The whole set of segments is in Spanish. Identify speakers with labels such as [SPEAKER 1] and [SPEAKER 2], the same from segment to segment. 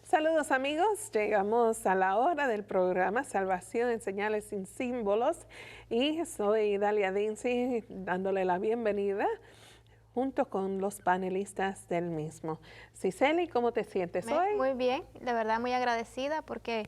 [SPEAKER 1] Saludos amigos, llegamos a la hora del programa Salvación en Señales sin Símbolos y soy Dalia Dinsi dándole la bienvenida junto con los panelistas del mismo. Cicely, ¿cómo te sientes hoy?
[SPEAKER 2] Muy bien, de verdad muy agradecida porque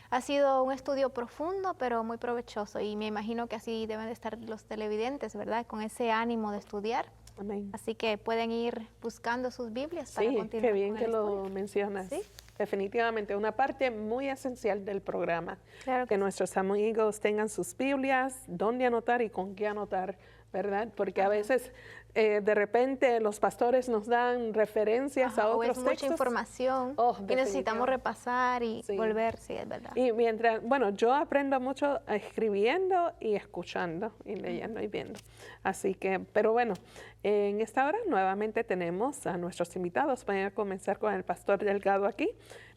[SPEAKER 2] ha sido un estudio profundo pero muy provechoso y me imagino que así deben de estar los televidentes, ¿verdad? Con ese ánimo de estudiar. Amén. Así que pueden ir buscando sus Biblias para continuar. Sí,
[SPEAKER 1] qué bien que lo mencionas. ¿Sí? Definitivamente, una parte muy esencial del programa. Claro que nuestros amigos tengan sus Biblias, dónde anotar y con qué anotar, ¿verdad? Porque a veces de repente los pastores nos dan referencias a otros textos.
[SPEAKER 2] Mucha información que necesitamos repasar y volver, sí, es verdad.
[SPEAKER 1] Y mientras, bueno, yo aprendo mucho escribiendo y escuchando y leyendo y viendo. Así que, pero bueno, en esta hora nuevamente tenemos a nuestros invitados. Voy a comenzar con el pastor Delgado aquí.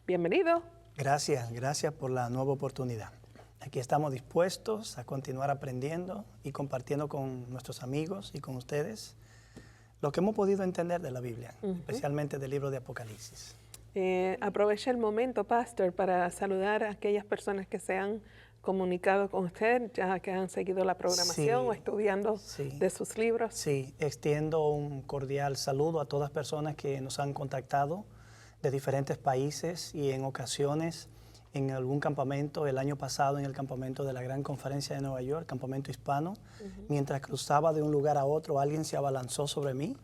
[SPEAKER 1] Bienvenido.
[SPEAKER 3] Gracias por la nueva oportunidad. Aquí estamos dispuestos a continuar aprendiendo y compartiendo con nuestros amigos y con ustedes lo que hemos podido entender de la Biblia, especialmente del libro de Apocalipsis.
[SPEAKER 1] Aproveche el momento, pastor, para saludar a aquellas personas que se han comunicado con usted, ya que han seguido la programación o estudiando de sus libros.
[SPEAKER 3] Sí, extiendo un cordial saludo a todas las personas que nos han contactado de diferentes países y en ocasiones en algún campamento, el año pasado en el campamento de la Gran Conferencia de Nueva York, campamento hispano, mientras cruzaba de un lugar a otro, alguien se abalanzó sobre mí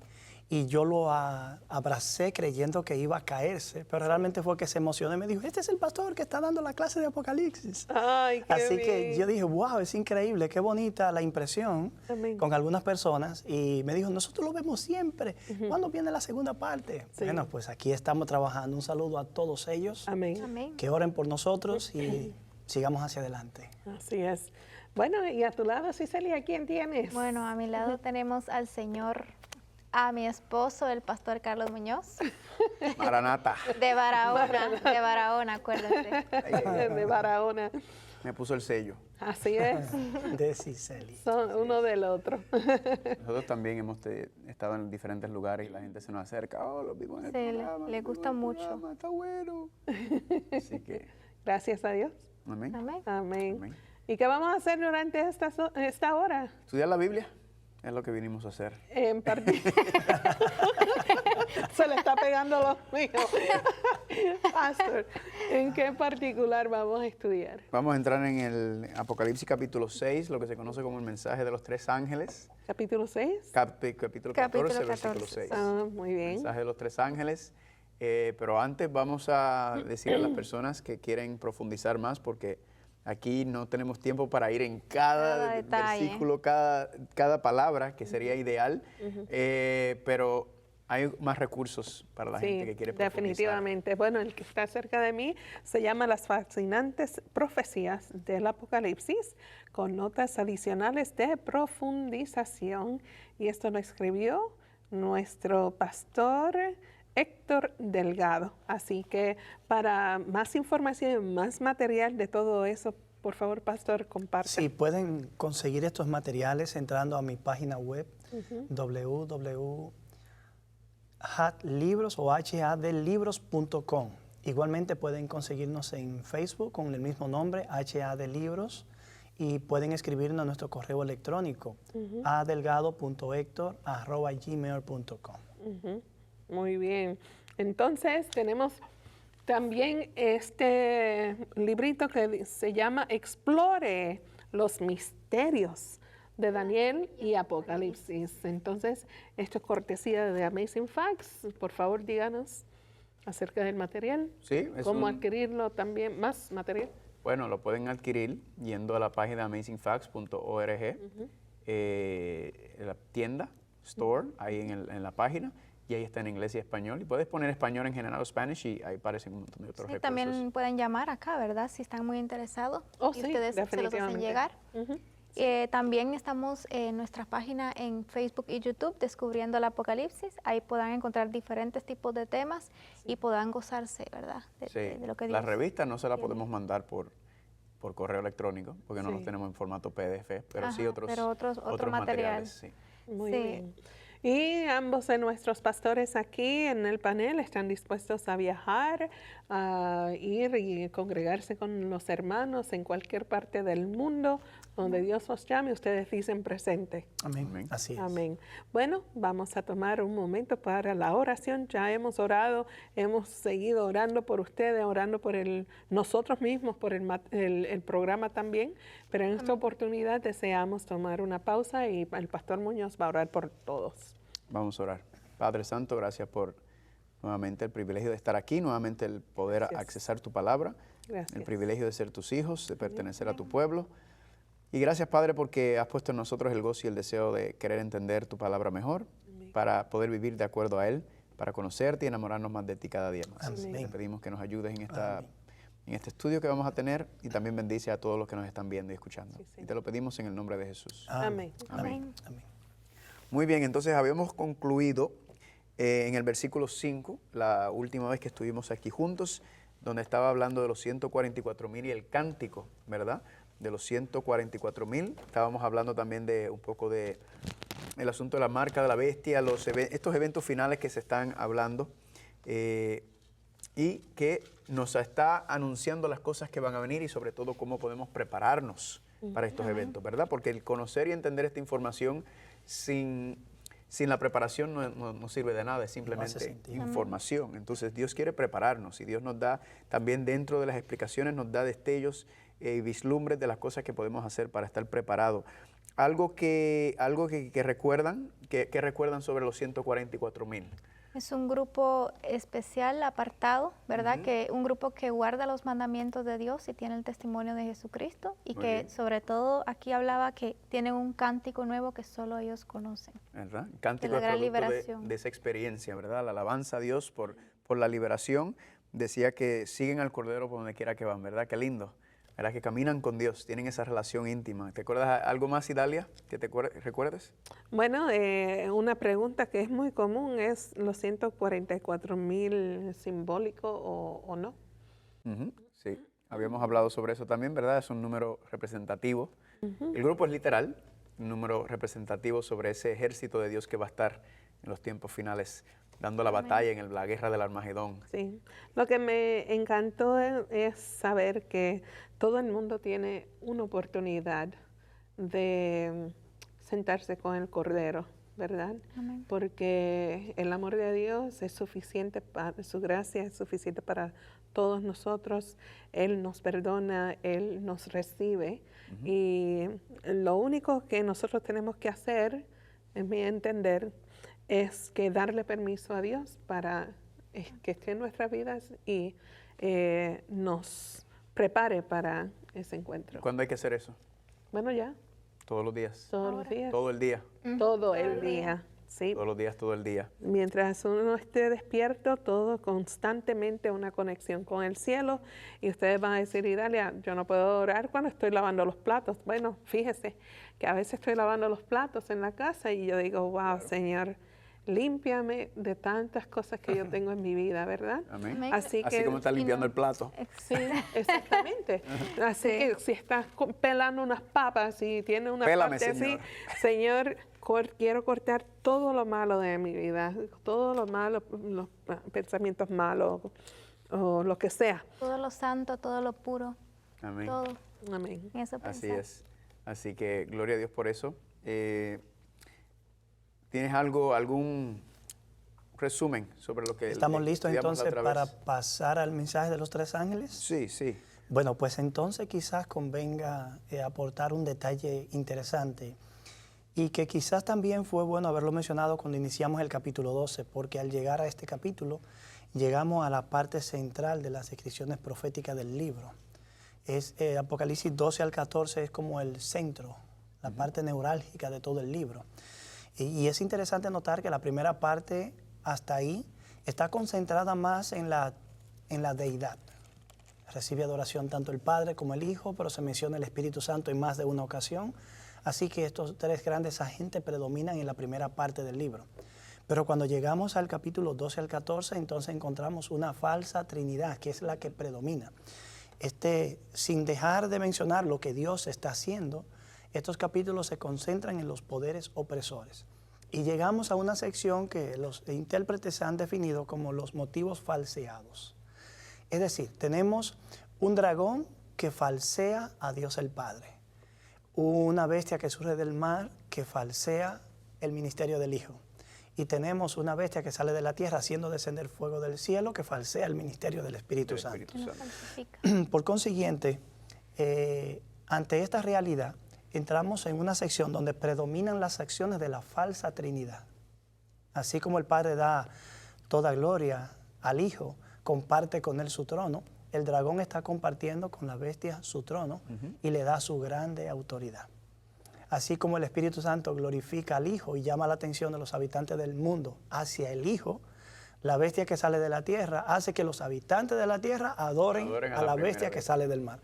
[SPEAKER 3] y yo lo abracé creyendo que iba a caerse, pero realmente fue que se emocionó y me dijo, este es el pastor que está dando la clase de Apocalipsis.
[SPEAKER 1] Ay, qué
[SPEAKER 3] Así
[SPEAKER 1] bien.
[SPEAKER 3] que yo dije, wow, es increíble, qué bonita la impresión con algunas personas. Y me dijo, nosotros lo vemos siempre. ¿Cuándo viene la segunda parte? Sí. Bueno, pues aquí estamos trabajando. Un saludo a todos ellos.
[SPEAKER 1] Amén.
[SPEAKER 3] Que oren por nosotros y sigamos hacia adelante.
[SPEAKER 1] Así es. Bueno, y a tu lado, Cicely, ¿a quién tienes?
[SPEAKER 2] Bueno, a mi lado tenemos al señor... a mi esposo, el pastor Carlos Muñoz.
[SPEAKER 4] Maranata.
[SPEAKER 2] De Barahona, acuérdense.
[SPEAKER 1] De Barahona.
[SPEAKER 4] Me puso el sello.
[SPEAKER 1] Así es.
[SPEAKER 3] De Cicely.
[SPEAKER 1] Son uno del otro.
[SPEAKER 4] Nosotros también hemos estado en diferentes lugares y la gente se nos acerca. Oh, lo vimos en el programa.
[SPEAKER 2] Le gusta mucho.
[SPEAKER 4] Está bueno. Así que...
[SPEAKER 1] Gracias a Dios.
[SPEAKER 4] Amén.
[SPEAKER 2] Amén.
[SPEAKER 1] Amén.
[SPEAKER 4] Amén.
[SPEAKER 1] ¿Y qué vamos a hacer durante esta hora?
[SPEAKER 4] Estudiar la Biblia. Es lo que vinimos a hacer.
[SPEAKER 1] En se le está pegando lo mío. Pastor, ¿en qué particular vamos a estudiar?
[SPEAKER 4] Vamos a entrar en el Apocalipsis capítulo 6, lo que se conoce como el mensaje de los tres ángeles.
[SPEAKER 1] ¿Capítulo 6?
[SPEAKER 4] Capítulo 14, versículo 6.
[SPEAKER 1] Ah, muy bien.
[SPEAKER 4] Mensaje de los tres ángeles. Pero antes vamos a decir a las personas que quieren profundizar más, porque aquí no tenemos tiempo para ir en cada versículo, cada palabra, que sería ideal, pero hay más recursos para la gente que quiere profundizar.
[SPEAKER 1] Definitivamente. Bueno, el que está cerca de mí se llama Las fascinantes profecías del Apocalipsis, con notas adicionales de profundización. Y esto lo escribió nuestro pastor Héctor Delgado. Así que para más información, más material de todo eso, por favor, pastor, comparte.
[SPEAKER 3] Sí, pueden conseguir estos materiales entrando a mi página web, www.hadlibros.com. Igualmente pueden conseguirnos en Facebook con el mismo nombre, HAD Libros, y pueden escribirnos a nuestro correo electrónico, adelgado.hector@gmail.com.
[SPEAKER 1] Muy bien. Entonces tenemos también este librito que se llama Explore los misterios de Daniel y Apocalipsis. Entonces, esto es cortesía de Amazing Facts. Por favor, díganos acerca del material.
[SPEAKER 4] Sí,
[SPEAKER 1] ¿Cómo adquirirlo también? ¿Más material?
[SPEAKER 4] Bueno, lo pueden adquirir yendo a la página amazingfacts.org, la tienda, store, ahí en la página. Y ahí está en inglés y español. Y puedes poner español en general o Spanish y ahí aparecen un montón de otros recursos.
[SPEAKER 2] También pueden llamar acá, ¿verdad? Si están muy interesados.
[SPEAKER 1] Oh,
[SPEAKER 2] y
[SPEAKER 1] sí,
[SPEAKER 2] ustedes se los hacen llegar. También estamos en nuestra página en Facebook y YouTube, Descubriendo el Apocalipsis. Ahí podrán encontrar diferentes tipos de temas y podrán gozarse, ¿verdad? De lo que Dios.
[SPEAKER 4] La revista no se la podemos mandar por correo electrónico, porque no los tenemos en formato PDF, pero sí otros
[SPEAKER 2] materiales.
[SPEAKER 4] Sí.
[SPEAKER 1] Muy bien. Y ambos de nuestros pastores aquí en el panel están dispuestos a viajar, a ir y congregarse con los hermanos en cualquier parte del mundo donde Dios los llame. Ustedes dicen presente.
[SPEAKER 3] Amén. Amén. Así es.
[SPEAKER 1] Amén. Bueno, vamos a tomar un momento para la oración. Ya hemos orado, hemos seguido orando por ustedes, orando por nosotros mismos, por el programa también. Pero en esta oportunidad deseamos tomar una pausa y el pastor Muñoz va a orar por todos.
[SPEAKER 4] Vamos a orar. Padre Santo, gracias por nuevamente el privilegio de estar aquí, nuevamente el poder accesar tu palabra, el privilegio de ser tus hijos, de pertenecer a tu pueblo. Y gracias, Padre, porque has puesto en nosotros el gozo y el deseo de querer entender tu palabra mejor, para poder vivir de acuerdo a él, para conocerte y enamorarnos más de ti cada día más.
[SPEAKER 3] Amén.
[SPEAKER 4] Te pedimos que nos ayudes en este estudio que vamos a tener y también bendice a todos los que nos están viendo y escuchando. Y te lo pedimos en el nombre de Jesús.
[SPEAKER 1] Amén.
[SPEAKER 3] Amén. Amén.
[SPEAKER 4] Muy bien, entonces habíamos concluido en el versículo 5, la última vez que estuvimos aquí juntos, donde estaba hablando de los 144,000 y el cántico, ¿verdad? De los 144,000. Estábamos hablando también de un poco de el asunto de la marca de la bestia, estos eventos finales que se están hablando y que nos está anunciando las cosas que van a venir y sobre todo cómo podemos prepararnos para estos eventos, ¿verdad? Porque el conocer y entender esta información sin la preparación no sirve de nada, es simplemente información. Entonces Dios quiere prepararnos y Dios nos da también dentro de las explicaciones, nos da destellos y vislumbres de las cosas que podemos hacer para estar preparados. Algo que recuerdan, que recuerdan sobre los 144,000.
[SPEAKER 2] Es un grupo especial, apartado, ¿verdad? Que un grupo que guarda los mandamientos de Dios y tiene el testimonio de Jesucristo y
[SPEAKER 4] Muy
[SPEAKER 2] que
[SPEAKER 4] bien.
[SPEAKER 2] sobre todo aquí hablaba que tienen un cántico nuevo que solo ellos conocen.
[SPEAKER 4] ¿Verdad? El cántico
[SPEAKER 2] la
[SPEAKER 4] es
[SPEAKER 2] gran
[SPEAKER 4] producto
[SPEAKER 2] liberación.
[SPEAKER 4] de esa experiencia, ¿verdad? La alabanza a Dios por la liberación. Decía que siguen al Cordero por donde quiera que van, ¿verdad? Qué lindo. ¿Verdad? Que caminan con Dios, tienen esa relación íntima. ¿Te acuerdas algo más, Idalia, que te recuerdes?
[SPEAKER 1] Bueno, una pregunta que es muy común es los 144,000 simbólico o no.
[SPEAKER 4] Sí, habíamos hablado sobre eso también, ¿verdad? Es un número representativo. El grupo es literal, un número representativo sobre ese ejército de Dios que va a estar en los tiempos finales, dando la batalla en la guerra del Armagedón.
[SPEAKER 1] Sí, lo que me encantó es saber que todo el mundo tiene una oportunidad de sentarse con el Cordero, ¿verdad?
[SPEAKER 2] Amén.
[SPEAKER 1] Porque el amor de Dios es suficiente, su gracia es suficiente para todos nosotros. Él nos perdona, Él nos recibe. Y lo único que nosotros tenemos que hacer, en mi entender, es que darle permiso a Dios para que esté en nuestras vidas y nos prepare para ese encuentro.
[SPEAKER 4] ¿Cuándo hay que hacer eso?
[SPEAKER 1] Bueno, ya.
[SPEAKER 4] Todos los días.
[SPEAKER 1] Todos los días.
[SPEAKER 4] Todo el día.
[SPEAKER 1] Todo el día. Sí.
[SPEAKER 4] Todos los días, todo el día.
[SPEAKER 1] Mientras uno esté despierto, todo constantemente una conexión con el cielo. Y ustedes van a decir, Idalia, yo no puedo orar cuando estoy lavando los platos. Bueno, fíjese que a veces estoy lavando los platos en la casa y yo digo, wow, Señor, límpiame de tantas cosas que yo tengo en mi vida, ¿verdad?
[SPEAKER 4] Amén.
[SPEAKER 2] Amén.
[SPEAKER 1] Así
[SPEAKER 4] como está limpiando el plato.
[SPEAKER 1] Sí, exactamente. Así que si estás pelando unas papas y tienes una
[SPEAKER 4] Pélame,
[SPEAKER 1] parte
[SPEAKER 4] Señor.
[SPEAKER 1] así, Señor, quiero cortar todo lo malo de mi vida, todo lo malo, los pensamientos malos o lo que sea.
[SPEAKER 2] Todo lo santo, todo lo puro,
[SPEAKER 4] Amén.
[SPEAKER 2] todo.
[SPEAKER 1] Amén.
[SPEAKER 2] En eso
[SPEAKER 4] Así
[SPEAKER 2] pensar.
[SPEAKER 4] es. Así que gloria a Dios por eso. ¿Tienes algún resumen sobre lo que
[SPEAKER 3] ¿Estamos listos
[SPEAKER 4] estudiamos la
[SPEAKER 3] entonces
[SPEAKER 4] otra
[SPEAKER 3] para
[SPEAKER 4] vez?
[SPEAKER 3] pasar al mensaje de los 3 ángeles?
[SPEAKER 4] Sí, sí.
[SPEAKER 3] Bueno, pues entonces quizás convenga aportar un detalle interesante y que quizás también fue bueno haberlo mencionado cuando iniciamos el capítulo 12, porque al llegar a este capítulo llegamos a la parte central de las descripciones proféticas del libro. Apocalipsis 12 al 14 es como el centro, la parte neurálgica de todo el libro. Y es interesante notar que la primera parte hasta ahí está concentrada más en la deidad. Recibe adoración tanto el Padre como el Hijo, pero se menciona el Espíritu Santo en más de una ocasión. Así que estos 3 grandes agentes predominan en la primera parte del libro. Pero cuando llegamos al capítulo 12 al 14, entonces encontramos una falsa trinidad, que es la que predomina. Sin dejar de mencionar lo que Dios está haciendo, estos capítulos se concentran en los poderes opresores. Y llegamos a una sección que los intérpretes han definido como los motivos falseados. Es decir, tenemos un dragón que falsea a Dios el Padre, una bestia que surge del mar que falsea el ministerio del Hijo, y tenemos una bestia que sale de la tierra haciendo descender fuego del cielo que falsea el ministerio del Espíritu Santo. Por consiguiente, ante esta realidad, entramos en una sección donde predominan las acciones de la falsa Trinidad. Así como el Padre da toda gloria al Hijo, comparte con él su trono, el dragón está compartiendo con la bestia su trono y le da su grande autoridad. Así como el Espíritu Santo glorifica al Hijo y llama la atención de los habitantes del mundo hacia el Hijo, la bestia que sale de la tierra hace que los habitantes de la tierra adoren a la bestia que sale del mar.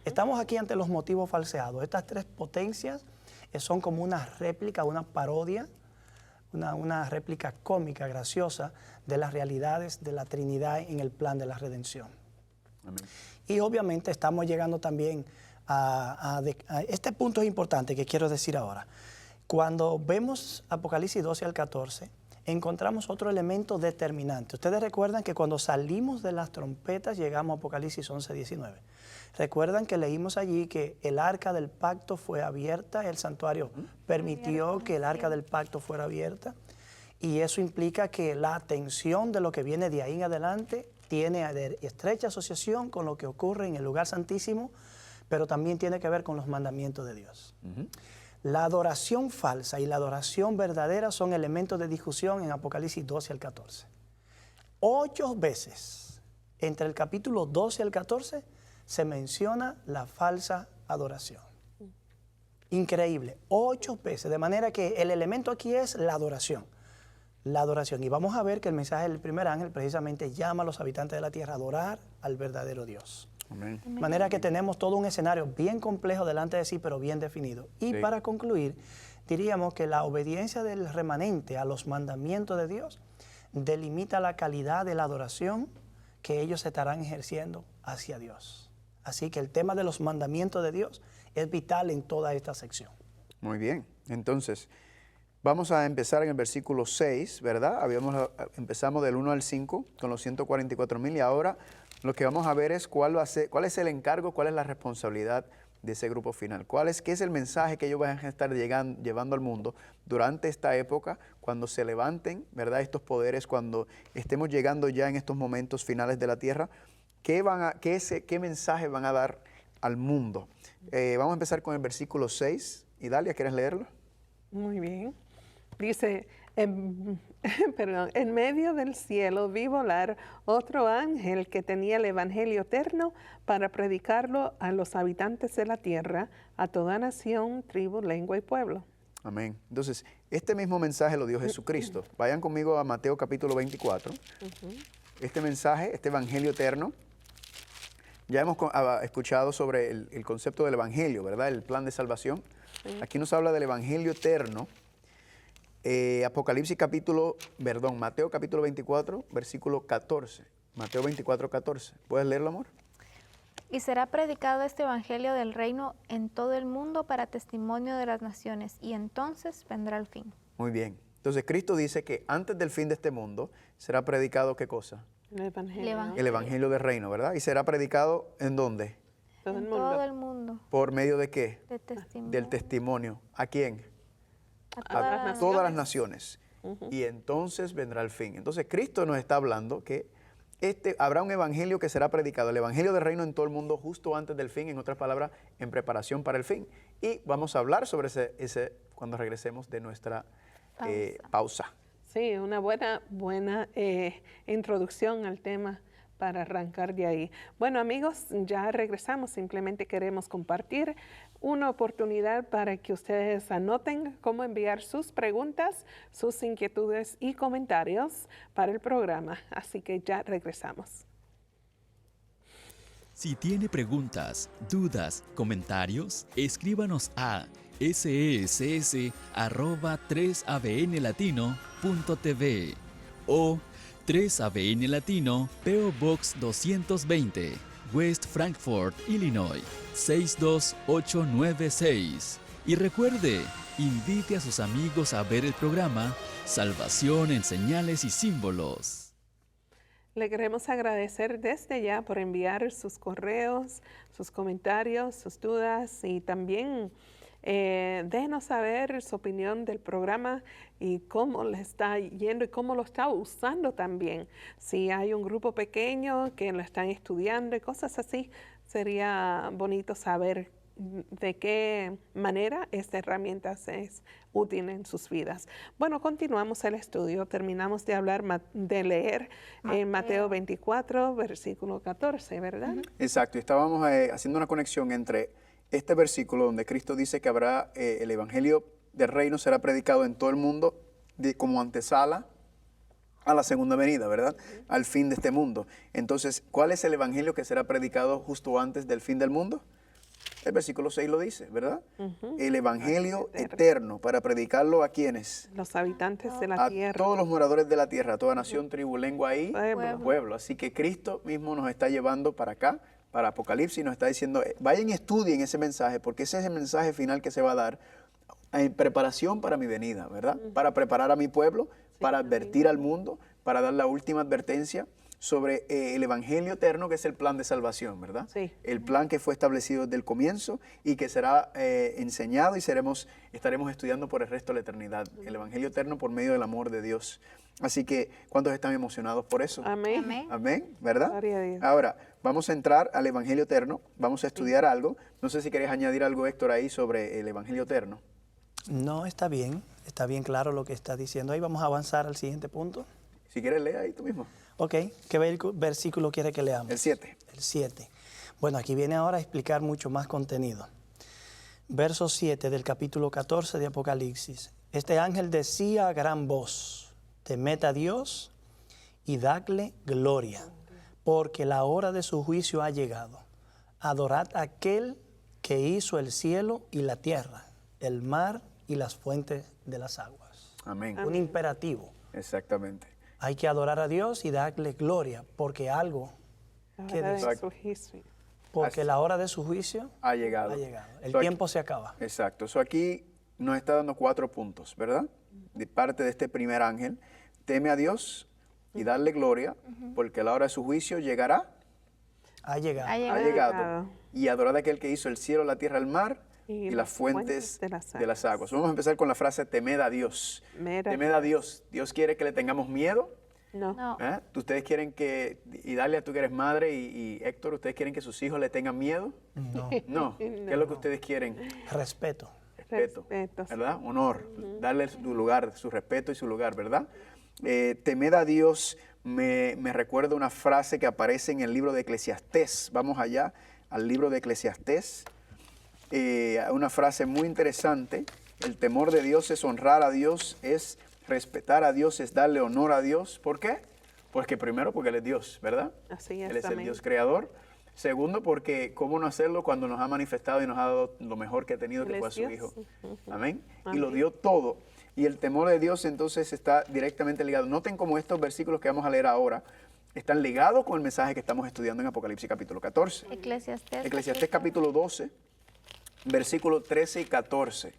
[SPEAKER 3] Estamos aquí ante los motivos falseados. Estas tres potencias son como una réplica, una parodia, una réplica cómica, graciosa de las realidades de la Trinidad en el plan de la redención. Amén. Y obviamente estamos llegando también a este punto es importante que quiero decir ahora. Cuando vemos Apocalipsis 12 al 14, encontramos otro elemento determinante. Ustedes recuerdan que cuando salimos de las trompetas llegamos a Apocalipsis 11, 19. Recuerdan que leímos allí que el arca del pacto fue abierta, el santuario permitió que el arca del pacto fuera abierta, y eso implica que la atención de lo que viene de ahí en adelante tiene estrecha asociación con lo que ocurre en el lugar santísimo, pero también tiene que ver con los mandamientos de Dios. La adoración falsa y la adoración verdadera son elementos de discusión en Apocalipsis 12 al 14. 8 veces entre el capítulo 12 al 14 se menciona la falsa adoración. Increíble, 8 veces, de manera que el elemento aquí es la adoración. La adoración. Y vamos a ver que el mensaje del primer ángel precisamente llama a los habitantes de la tierra a adorar al verdadero Dios. Amén. De manera que tenemos todo un escenario bien complejo delante de sí, pero bien definido. Y para concluir, diríamos que la obediencia del remanente a los mandamientos de Dios delimita la calidad de la adoración que ellos estarán ejerciendo hacia Dios. Así que el tema de los mandamientos de Dios es vital en toda esta sección.
[SPEAKER 4] Muy bien. Entonces, vamos a empezar en el versículo 6, ¿verdad? Empezamos del 1 al 5 con los 144,000 y ahora lo que vamos a ver es cuál es el encargo, cuál es la responsabilidad de ese grupo final. ¿Qué es el mensaje que ellos van a estar llevando al mundo durante esta época, cuando se levanten, ¿verdad?, estos poderes, cuando estemos llegando ya en estos momentos finales de la tierra? ¿Qué mensaje van a dar al mundo? Vamos a empezar con el versículo 6. Idalia, ¿quieres leerlo?
[SPEAKER 1] Muy bien. Dice, en medio del cielo vi volar otro ángel que tenía el evangelio eterno para predicarlo a los habitantes de la tierra, a toda nación, tribu, lengua y pueblo.
[SPEAKER 4] Amén. Entonces, este mismo mensaje lo dio Jesucristo. Vayan conmigo a Mateo capítulo 24. Este mensaje, este evangelio eterno, ya hemos escuchado sobre el concepto del evangelio, ¿verdad? El plan de salvación. Aquí nos habla del evangelio eterno. Mateo capítulo 24, versículo 14. Mateo 24, 14. ¿Puedes leerlo, amor?
[SPEAKER 2] Y será predicado este evangelio del reino en todo el mundo para testimonio de las naciones, y entonces vendrá el fin.
[SPEAKER 4] Muy bien. Entonces Cristo dice que antes del fin de este mundo será predicado ¿qué cosa?
[SPEAKER 1] El evangelio.
[SPEAKER 4] El evangelio del reino, ¿verdad? ¿Y será predicado en dónde?
[SPEAKER 2] Todo el mundo.
[SPEAKER 4] ¿Por medio de qué?
[SPEAKER 2] Del
[SPEAKER 4] testimonio. ¿A quién? A todas las naciones. Y entonces vendrá el fin. Entonces Cristo nos está hablando que habrá un evangelio que será predicado, el evangelio del reino en todo el mundo justo antes del fin, en otras palabras, en preparación para el fin. Y vamos a hablar sobre ese cuando regresemos de nuestra pausa.
[SPEAKER 1] Sí, una buena introducción al tema para arrancar de ahí. Bueno, amigos, ya regresamos. Simplemente queremos compartir una oportunidad para que ustedes anoten cómo enviar sus preguntas, sus inquietudes y comentarios para el programa. Así que ya regresamos.
[SPEAKER 5] Si tiene preguntas, dudas, comentarios, escríbanos a sess@3abnlatino.tv o 3ABN Latino, P.O. Box 220, West Frankfort, Illinois, 62896. Y recuerde, invite a sus amigos a ver el programa Salvación en Señales y Símbolos.
[SPEAKER 1] Le queremos agradecer desde ya por enviar sus correos, sus comentarios, sus dudas y también déjenos saber su opinión del programa y cómo le está yendo y cómo lo está usando también. Si hay un grupo pequeño que lo están estudiando y cosas así, sería bonito saber de qué manera esta herramienta es útil en sus vidas. Bueno, continuamos el estudio. Terminamos de hablar, de leer en Mateo 24, versículo 14, ¿verdad?
[SPEAKER 4] Exacto. Y estábamos haciendo una conexión entre este versículo donde Cristo dice que habrá el evangelio del reino será predicado en todo el mundo como antesala a la segunda venida, ¿verdad? Al fin de este mundo. Entonces, ¿cuál es el evangelio que será predicado justo antes del fin del mundo? El versículo 6 lo dice, ¿verdad? El evangelio eterno, para predicarlo a quienes?
[SPEAKER 1] Los habitantes de la tierra.
[SPEAKER 4] A todos los moradores de la tierra, a toda nación, tribu, lengua y pueblo. Así que Cristo mismo nos está llevando para acá, para Apocalipsis, nos está diciendo, vayan y estudien ese mensaje, porque ese es el mensaje final que se va a dar en preparación para mi venida, ¿verdad? Para preparar a mi pueblo, para advertir al mundo, para dar la última advertencia sobre el evangelio eterno, que es el plan de salvación, ¿verdad?
[SPEAKER 1] Sí.
[SPEAKER 4] El plan que fue establecido desde el comienzo y que será enseñado y estaremos estudiando por el resto de la eternidad. El evangelio eterno por medio del amor de Dios. Así que, ¿cuántos están emocionados por eso?
[SPEAKER 1] Amén.
[SPEAKER 2] Amén.
[SPEAKER 4] Amén, ¿verdad?
[SPEAKER 1] Gloria a Dios.
[SPEAKER 4] Ahora, vamos a entrar al evangelio eterno, vamos a estudiar algo. No sé si querés añadir algo, Héctor, ahí sobre el evangelio eterno.
[SPEAKER 3] No, está bien claro lo que está diciendo. Ahí vamos a avanzar al siguiente punto.
[SPEAKER 4] Si quieres, lee ahí tú mismo.
[SPEAKER 3] Ok, ¿qué versículo quiere que leamos?
[SPEAKER 4] El 7.
[SPEAKER 3] El 7. Bueno, aquí viene ahora a explicar mucho más contenido. Verso 7 del capítulo 14 de Apocalipsis. Este ángel decía a gran voz, temed a Dios y dadle gloria, porque la hora de su juicio ha llegado. Adorad a aquel que hizo el cielo y la tierra, el mar y las fuentes de las aguas.
[SPEAKER 4] Amén.
[SPEAKER 3] Un imperativo.
[SPEAKER 4] Exactamente.
[SPEAKER 3] Hay que adorar a Dios y darle gloria, porque porque la hora de su juicio
[SPEAKER 4] ha llegado.
[SPEAKER 3] El tiempo se acaba.
[SPEAKER 4] Exacto. Eso aquí nos está dando 4 puntos, ¿verdad? De parte de este primer ángel. Teme a Dios y darle gloria, porque la hora de su juicio llegará.
[SPEAKER 3] Ha llegado.
[SPEAKER 4] Ha llegado. Y adorad a aquel que hizo el cielo, la tierra, el mar y las fuentes de las aguas. Vamos a empezar con la frase temed a Dios. Temed a Dios. ¿Dios quiere que le tengamos miedo?
[SPEAKER 1] No.
[SPEAKER 4] ¿Ustedes quieren que, y Dalia, tú que eres madre, y Héctor, ¿ustedes quieren que sus hijos le tengan miedo?
[SPEAKER 3] No.
[SPEAKER 4] No. ¿Qué es lo que ustedes quieren?
[SPEAKER 3] Respeto.
[SPEAKER 4] Respeto, ¿verdad? Honor, darle su lugar, su respeto y su lugar, ¿verdad? Temed a Dios me recuerda una frase que aparece en el libro de Eclesiastés. Vamos allá al libro de Eclesiastés. Una frase muy interesante. El temor de Dios es honrar a Dios, es respetar a Dios, es darle honor a Dios. ¿Por qué? Porque primero, porque Él es Dios, ¿verdad?
[SPEAKER 1] Así es,
[SPEAKER 4] Él es
[SPEAKER 1] amén.
[SPEAKER 4] el Dios creador. Segundo, porque cómo no hacerlo cuando nos ha manifestado y nos ha dado lo mejor que ha tenido, que fue a su Hijo. Amén. Y lo dio todo. Y el temor de Dios entonces está directamente ligado. Noten cómo estos versículos que vamos a leer ahora están ligados con el mensaje que estamos estudiando en Apocalipsis capítulo 14. Eclesiastés capítulo 12, versículos 13 y 14.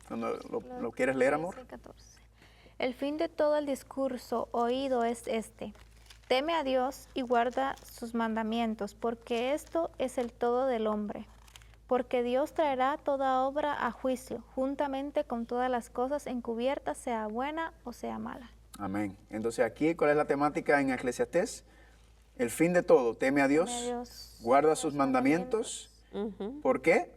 [SPEAKER 4] Cuando lo quieres leer, amor.
[SPEAKER 2] 13 y 14. El fin de todo el discurso oído es este: teme a Dios y guarda sus mandamientos, porque esto es el todo del hombre. Porque Dios traerá toda obra a juicio, juntamente con todas las cosas encubiertas, sea buena o sea mala.
[SPEAKER 4] Amén. Entonces aquí, ¿cuál es la temática en Eclesiastés? El fin de todo, teme a Dios, guarda sus mandamientos. ¿Por qué?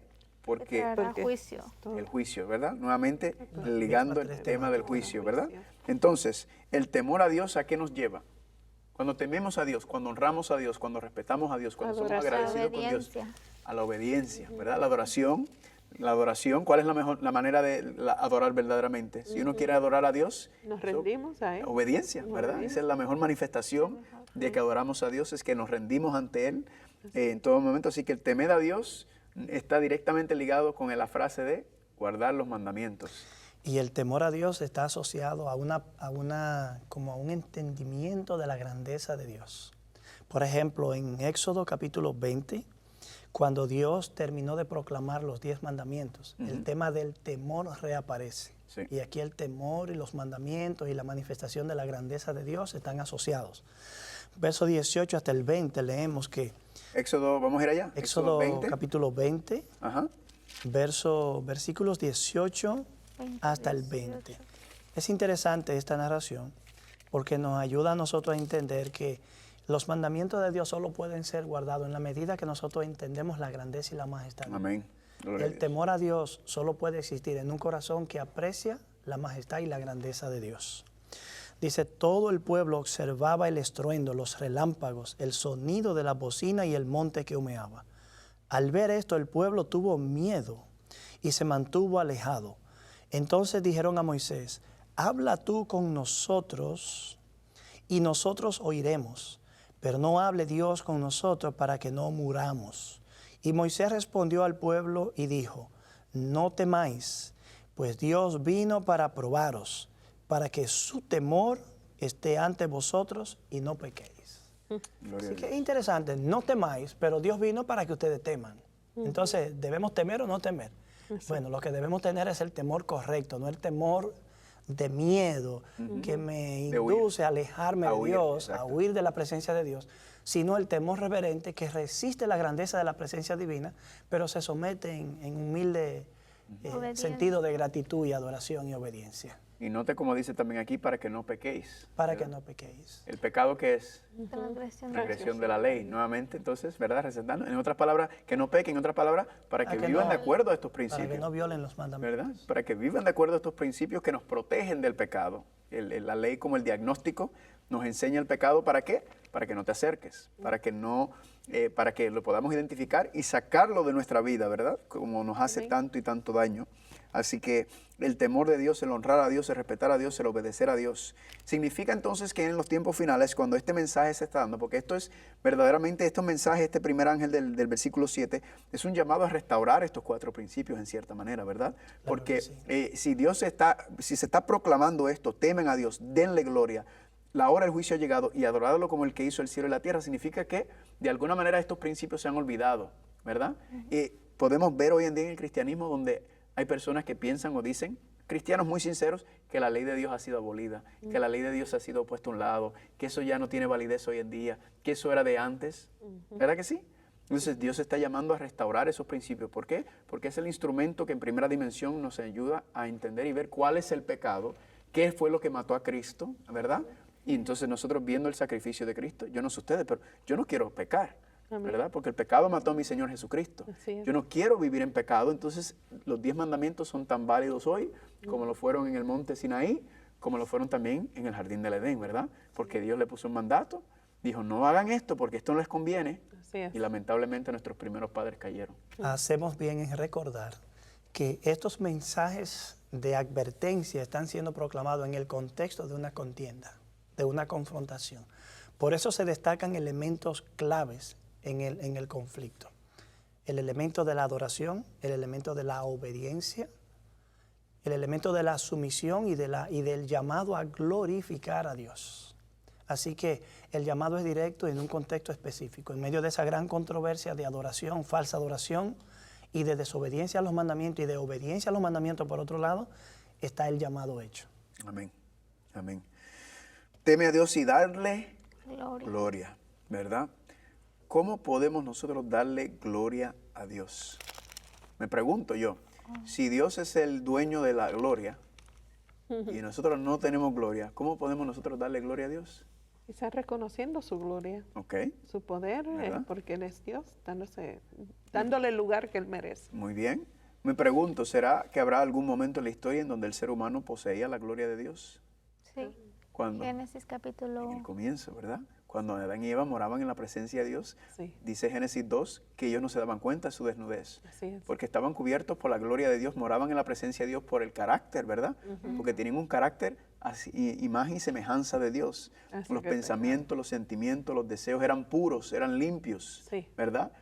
[SPEAKER 4] Porque
[SPEAKER 2] juicio.
[SPEAKER 4] El juicio, ¿verdad? Nuevamente ligando el tema del juicio, ¿verdad? Entonces, el temor a Dios, ¿a qué nos lleva? Cuando tememos a Dios, cuando honramos a Dios, cuando respetamos a Dios, cuando somos agradecidos con Dios, a la obediencia, ¿verdad? La adoración, ¿cuál es la manera de adorar verdaderamente? Si uno quiere adorar a Dios,
[SPEAKER 1] nos rendimos a Él.
[SPEAKER 4] Obediencia, ¿verdad? Esa es la mejor manifestación de que adoramos a Dios, es que nos rendimos ante Él en todo momento. Así que el temer a Dios está directamente ligado con la frase de guardar los mandamientos.
[SPEAKER 3] Y el temor a Dios está asociado como a un entendimiento de la grandeza de Dios. Por ejemplo, en Éxodo capítulo 20, Cuando Dios terminó de proclamar los 10 mandamientos, el tema del temor reaparece.
[SPEAKER 4] Sí.
[SPEAKER 3] Y aquí el temor y los mandamientos y la manifestación de la grandeza de Dios están asociados. Verso 18 hasta el 20 leemos que...
[SPEAKER 4] Éxodo, vamos a ir allá.
[SPEAKER 3] Éxodo
[SPEAKER 4] 20.
[SPEAKER 3] capítulo 20,
[SPEAKER 4] Ajá.
[SPEAKER 3] versículos 18 hasta el 20. Es interesante esta narración porque nos ayuda a nosotros a entender que los mandamientos de Dios solo pueden ser guardados en la medida que nosotros entendemos la grandeza y la majestad.
[SPEAKER 4] Amén. Gloria a
[SPEAKER 3] El
[SPEAKER 4] Dios.
[SPEAKER 3] temor a Dios solo puede existir en un corazón que aprecia la majestad y la grandeza de Dios. Dice, todo el pueblo observaba el estruendo, los relámpagos, el sonido de la bocina y el monte que humeaba. Al ver esto, el pueblo tuvo miedo y se mantuvo alejado. Entonces dijeron a Moisés, habla tú con nosotros y nosotros oiremos, pero no hable Dios con nosotros para que no muramos. Y Moisés respondió al pueblo y dijo, no temáis, pues Dios vino para probaros, para que su temor esté ante vosotros y no pequéis.
[SPEAKER 4] Gloria
[SPEAKER 3] Así
[SPEAKER 4] a
[SPEAKER 3] que
[SPEAKER 4] Dios.
[SPEAKER 3] es interesante, no temáis, pero Dios vino para que ustedes teman. Entonces, ¿debemos temer o no temer? Bueno, lo que debemos tener es el temor correcto, no el temor de miedo que me
[SPEAKER 4] De huir.
[SPEAKER 3] induce a alejarme
[SPEAKER 4] A
[SPEAKER 3] de
[SPEAKER 4] huir,
[SPEAKER 3] Dios, a
[SPEAKER 4] exacto.
[SPEAKER 3] huir de la presencia de Dios, sino el temor reverente que resiste la grandeza de la presencia divina, pero se somete en humilde
[SPEAKER 2] Obediencia.
[SPEAKER 3] sentido de gratitud y adoración y obediencia,
[SPEAKER 4] Y note como dice también aquí, para que no pequéis.
[SPEAKER 3] para que no pequéis.
[SPEAKER 4] El pecado que es
[SPEAKER 2] Transgresión de
[SPEAKER 4] transgresión de la ley. Nuevamente, entonces, ¿verdad? Resaltando. En otras palabras, que no pequen, en otras palabras, para que vivan de acuerdo a estos
[SPEAKER 3] Para que
[SPEAKER 4] principios.
[SPEAKER 3] no violen los mandamientos.
[SPEAKER 4] ¿Verdad? Para que vivan de acuerdo a estos principios que nos protegen del pecado. La ley como el diagnóstico nos enseña el pecado, ¿para qué? Para que no te acerques, para que no, para que lo podamos identificar y sacarlo de nuestra vida, ¿verdad? Como nos hace tanto y tanto daño. Así que el temor de Dios, el honrar a Dios, el respetar a Dios, el obedecer a Dios, significa entonces que en los tiempos finales, cuando este mensaje se está dando, porque esto es verdaderamente, estos mensajes, este primer ángel del versículo 7, es un llamado a restaurar estos 4 principios en cierta manera, ¿verdad? Porque
[SPEAKER 3] sí.
[SPEAKER 4] si se está proclamando esto, temen a Dios, denle gloria, la hora del juicio ha llegado y adorarlo como el que hizo el cielo y la tierra, significa que de alguna manera estos principios se han olvidado, ¿verdad? Podemos ver hoy en día en el cristianismo donde hay personas que piensan o dicen, cristianos muy sinceros, que la ley de Dios ha sido abolida, que la ley de Dios ha sido puesta a un lado, que eso ya no tiene validez hoy en día, que eso era de antes. ¿Verdad que sí? Entonces Dios está llamando a restaurar esos principios. ¿Por qué? Porque es el instrumento que en primera dimensión nos ayuda a entender y ver cuál es el pecado, qué fue lo que mató a Cristo, ¿verdad? Y entonces nosotros viendo el sacrificio de Cristo, yo no sé ustedes, pero yo no quiero pecar. ¿Verdad? Porque el pecado mató a mi Señor Jesucristo. Yo no quiero vivir en pecado, entonces los 10 mandamientos son tan válidos hoy como lo fueron en el monte Sinaí, como lo fueron también en el jardín del Edén, ¿verdad? Porque Dios le puso un mandato, dijo, no hagan esto porque esto no les conviene. Y lamentablemente nuestros primeros padres cayeron.
[SPEAKER 3] Hacemos bien en recordar que estos mensajes de advertencia están siendo proclamados en el contexto de una contienda, de una confrontación. Por eso se destacan elementos claves en el conflicto. El elemento de la adoración, el elemento de la obediencia, el elemento de la sumisión y del llamado a glorificar a Dios. Así que el llamado es directo en un contexto específico. En medio de esa gran controversia de adoración, falsa adoración y de desobediencia a los mandamientos y de obediencia a los mandamientos por otro lado, está el llamado hecho.
[SPEAKER 4] Amén. Amén. Teme a Dios y darle
[SPEAKER 2] gloria.
[SPEAKER 4] gloria, ¿verdad? ¿Cómo podemos nosotros darle gloria a Dios? Me pregunto yo, si Dios es el dueño de la gloria y nosotros no tenemos gloria, ¿cómo podemos nosotros darle gloria a Dios?
[SPEAKER 1] Quizás reconociendo su gloria,
[SPEAKER 4] Ok,
[SPEAKER 1] su poder,
[SPEAKER 4] ¿verdad?
[SPEAKER 1] porque Él es Dios, dándole el lugar que Él merece.
[SPEAKER 4] muy bien. Me pregunto, ¿será que habrá algún momento en la historia en donde el ser humano poseía la gloria de Dios?
[SPEAKER 2] Sí.
[SPEAKER 4] ¿Cuándo?
[SPEAKER 2] Génesis capítulo...
[SPEAKER 4] En el comienzo, ¿verdad? Cuando Adán y Eva moraban en la presencia de Dios,
[SPEAKER 1] Sí.
[SPEAKER 4] dice Génesis 2 que ellos no se daban cuenta de su desnudez.
[SPEAKER 1] Así es.
[SPEAKER 4] Porque estaban cubiertos por la gloria de Dios, moraban en la presencia de Dios por el carácter, ¿verdad? Porque tienen un carácter, así, imagen y semejanza de Dios.
[SPEAKER 1] Así
[SPEAKER 4] Los
[SPEAKER 1] que
[SPEAKER 4] pensamientos, los sentimientos, los deseos eran puros, eran limpios,
[SPEAKER 1] Sí.
[SPEAKER 4] ¿verdad?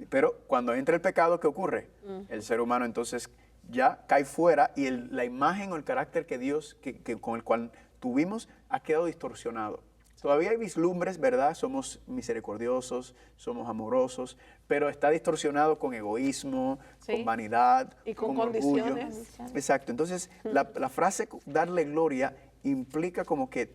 [SPEAKER 4] Pero cuando entra el pecado, ¿qué ocurre? El ser humano entonces ya cae fuera y la imagen o el carácter que Dios, con el cual tuvimos, ha quedado distorsionado. Todavía hay vislumbres, ¿verdad? Somos misericordiosos, somos amorosos, pero está distorsionado con egoísmo, con vanidad,
[SPEAKER 1] y con
[SPEAKER 4] condiciones. Orgullo. Exacto. Entonces, la frase darle gloria implica como que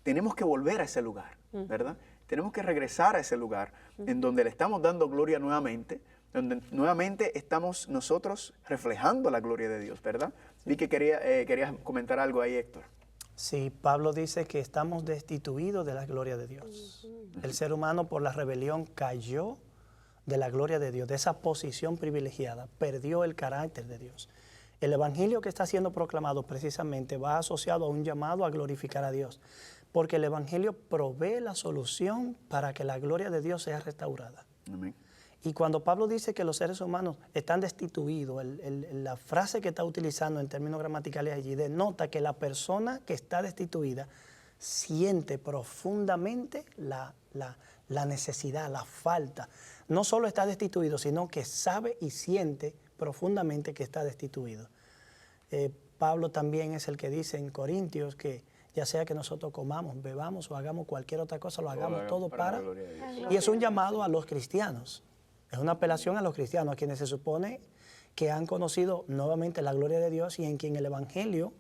[SPEAKER 4] tenemos que volver a ese lugar, ¿verdad? Tenemos que regresar a ese lugar en donde le estamos dando gloria nuevamente, donde nuevamente estamos nosotros reflejando la gloria de Dios, ¿verdad? Vi que querías comentar algo ahí, Héctor.
[SPEAKER 3] Sí, Pablo dice que estamos destituidos de la gloria de Dios. El ser humano por la rebelión cayó de la gloria de Dios, de esa posición privilegiada, perdió el carácter de Dios. El evangelio que está siendo proclamado precisamente va asociado a un llamado a glorificar a Dios, porque el evangelio provee la solución para que la gloria de Dios sea restaurada.
[SPEAKER 4] Amén.
[SPEAKER 3] Y cuando Pablo dice que los seres humanos están destituidos, la frase que está utilizando en términos gramaticales allí denota que la persona que está destituida siente profundamente la necesidad, la falta. No solo está destituido, sino que sabe y siente profundamente que está destituido. Pablo también es el que dice en Corintios que ya sea que nosotros comamos, bebamos o hagamos cualquier otra cosa, lo hagamos todo para. Y es un llamado a los cristianos. Es una apelación a los cristianos, a quienes se supone que han conocido nuevamente la gloria de Dios y en quien el evangelio,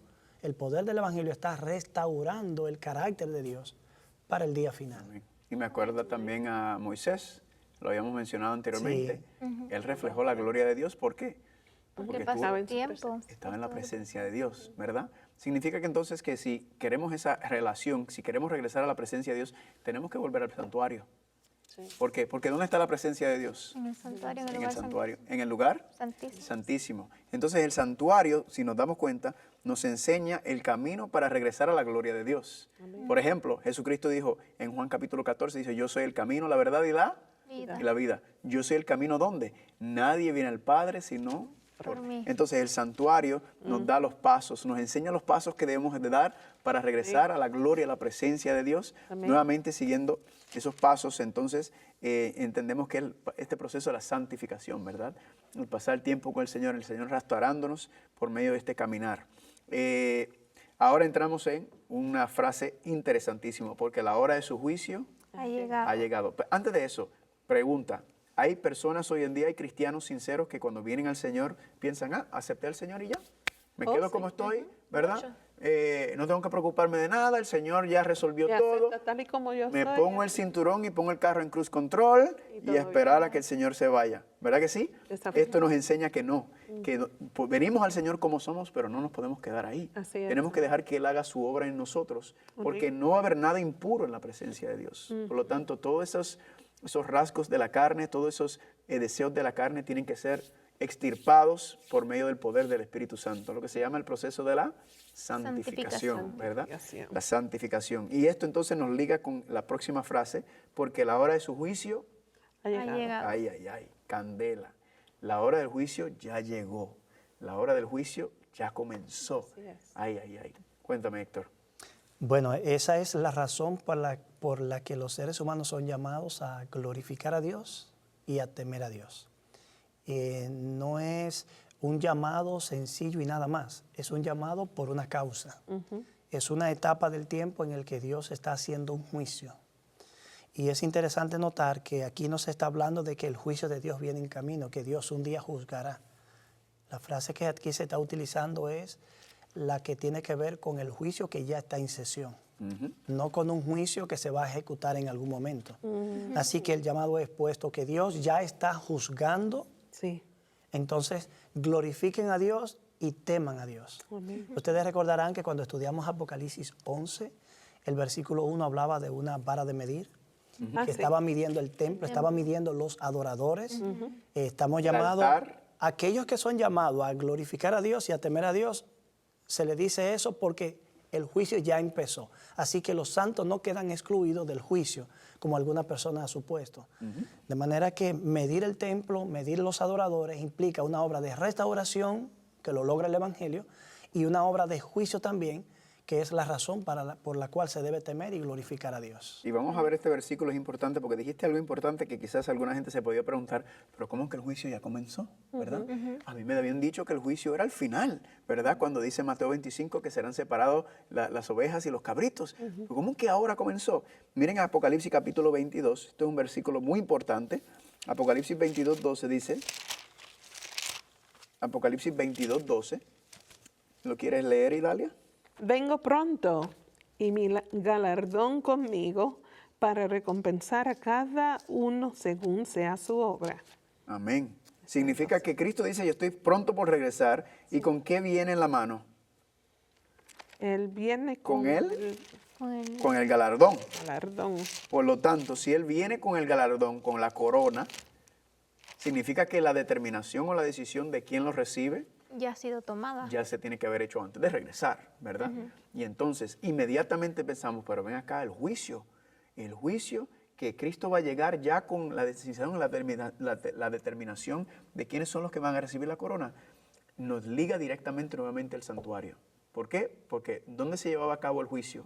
[SPEAKER 3] el poder del evangelio está restaurando el carácter de Dios para el día final.
[SPEAKER 4] Y me acuerda también a Moisés, lo habíamos mencionado anteriormente. Sí. Él reflejó la gloria de Dios. ¿Por qué?
[SPEAKER 2] Porque pasaba tiempo.
[SPEAKER 4] Estaba en la presencia de Dios, ¿verdad? Significa que entonces que si queremos esa relación, si queremos regresar a la presencia de Dios, tenemos que volver al santuario. Sí. ¿Por qué? Porque ¿dónde está la presencia de Dios?
[SPEAKER 2] En el santuario.
[SPEAKER 4] En el santuario. ¿En el lugar?
[SPEAKER 2] Santísimo.
[SPEAKER 4] Santísimo. Entonces el santuario, si nos damos cuenta, nos enseña el camino para regresar a la gloria de Dios. Amén. Por ejemplo, Jesucristo dijo en Juan capítulo 14, dice, yo soy el camino, la verdad y la vida. Yo soy el camino, ¿dónde? Nadie viene al Padre sino por mí. Entonces el santuario nos da los pasos, nos enseña los pasos que debemos de dar para regresar a la gloria, a la presencia de Dios. Amén. Nuevamente siguiendo esos pasos, entonces entendemos que este proceso de la santificación, ¿verdad? El pasar tiempo con el Señor restaurándonos por medio de este caminar. Ahora entramos en una frase interesantísima, porque la hora de su juicio ha llegado. Pero antes de eso, pregunta. Hay personas hoy en día, hay cristianos sinceros que cuando vienen al Señor piensan, acepté al Señor y ya, me quedo como estoy, ¿verdad? No tengo que preocuparme de nada, el Señor ya resolvió todo.
[SPEAKER 1] Tal y como yo
[SPEAKER 4] me pongo el cinturón y pongo el carro en cruise control y a esperar a que el Señor se vaya. ¿Verdad que sí? Esto nos enseña que no, que venimos al Señor como somos, pero no nos podemos quedar ahí. Tenemos que dejar que Él haga su obra en nosotros, porque no va a haber nada impuro en la presencia de Dios. Por lo tanto, todos esos rasgos de la carne, todos esos deseos de la carne tienen que ser extirpados por medio del poder del Espíritu Santo, lo que se llama el proceso de la santificación, ¿verdad? La santificación. Y esto entonces nos liga con la próxima frase, porque la hora de su juicio
[SPEAKER 2] ha llegado.
[SPEAKER 4] Ay, candela. La hora del juicio ya llegó. La hora del juicio ya comenzó. Ay. Cuéntame, Héctor.
[SPEAKER 3] Bueno, esa es la razón por la que los seres humanos son llamados a glorificar a Dios y a temer a Dios. No es un llamado sencillo y nada más, es un llamado por una causa. Es una etapa del tiempo en el que Dios está haciendo un juicio. Y es interesante notar que aquí no se está hablando de que el juicio de Dios viene en camino, que Dios un día juzgará. La frase que aquí se está utilizando es la que tiene que ver con el juicio que ya está en sesión, no con un juicio que se va a ejecutar en algún momento. Así que el llamado es puesto que Dios ya está juzgando, entonces glorifiquen a Dios y teman a Dios. Ustedes recordarán que cuando estudiamos Apocalipsis 11, el versículo 1 hablaba de una vara de medir, que estaba midiendo el templo, estaba midiendo los adoradores. Estamos llamados, aquellos que son llamados a glorificar a Dios y a temer a Dios, se le dice eso porque el juicio ya empezó. Así que los santos no quedan excluidos del juicio, como alguna persona ha supuesto. De manera que medir el templo, medir los adoradores, implica una obra de restauración, que lo logra el Evangelio, y una obra de juicio también, que es la razón por la cual se debe temer y glorificar a Dios.
[SPEAKER 4] Y vamos a ver este versículo, es importante porque dijiste algo importante que quizás alguna gente se podía preguntar, pero ¿cómo es que el juicio ya comenzó? ¿Verdad? A mí me habían dicho que el juicio era al final, ¿verdad? Cuando dice Mateo 25 que serán separados las ovejas y los cabritos. ¿Cómo es que ahora comenzó? Miren Apocalipsis capítulo 22, esto es un versículo muy importante. Apocalipsis 22, 12 dice, Apocalipsis 22, 12, ¿lo quieres leer, Idalia?
[SPEAKER 1] Vengo pronto y mi galardón conmigo para recompensar a cada uno según sea su obra.
[SPEAKER 4] Amén. Significa que Cristo dice, yo estoy pronto por regresar. ¿Y con qué viene en la mano?
[SPEAKER 1] Él viene
[SPEAKER 4] ¿Con él?
[SPEAKER 2] Con
[SPEAKER 4] Con el galardón.
[SPEAKER 1] galardón.
[SPEAKER 4] Por lo tanto, si Él viene con el galardón, con la corona, significa que la determinación o la decisión de quién lo recibe
[SPEAKER 2] ya ha sido tomada.
[SPEAKER 4] ya se tiene que haber hecho antes de regresar, ¿verdad? Y entonces inmediatamente pensamos, pero ven acá el juicio que Cristo va a llegar ya con la decisión, la determinación de quiénes son los que van a recibir la corona, nos liga directamente nuevamente al santuario. ¿Por qué? Porque ¿dónde se llevaba a cabo el juicio?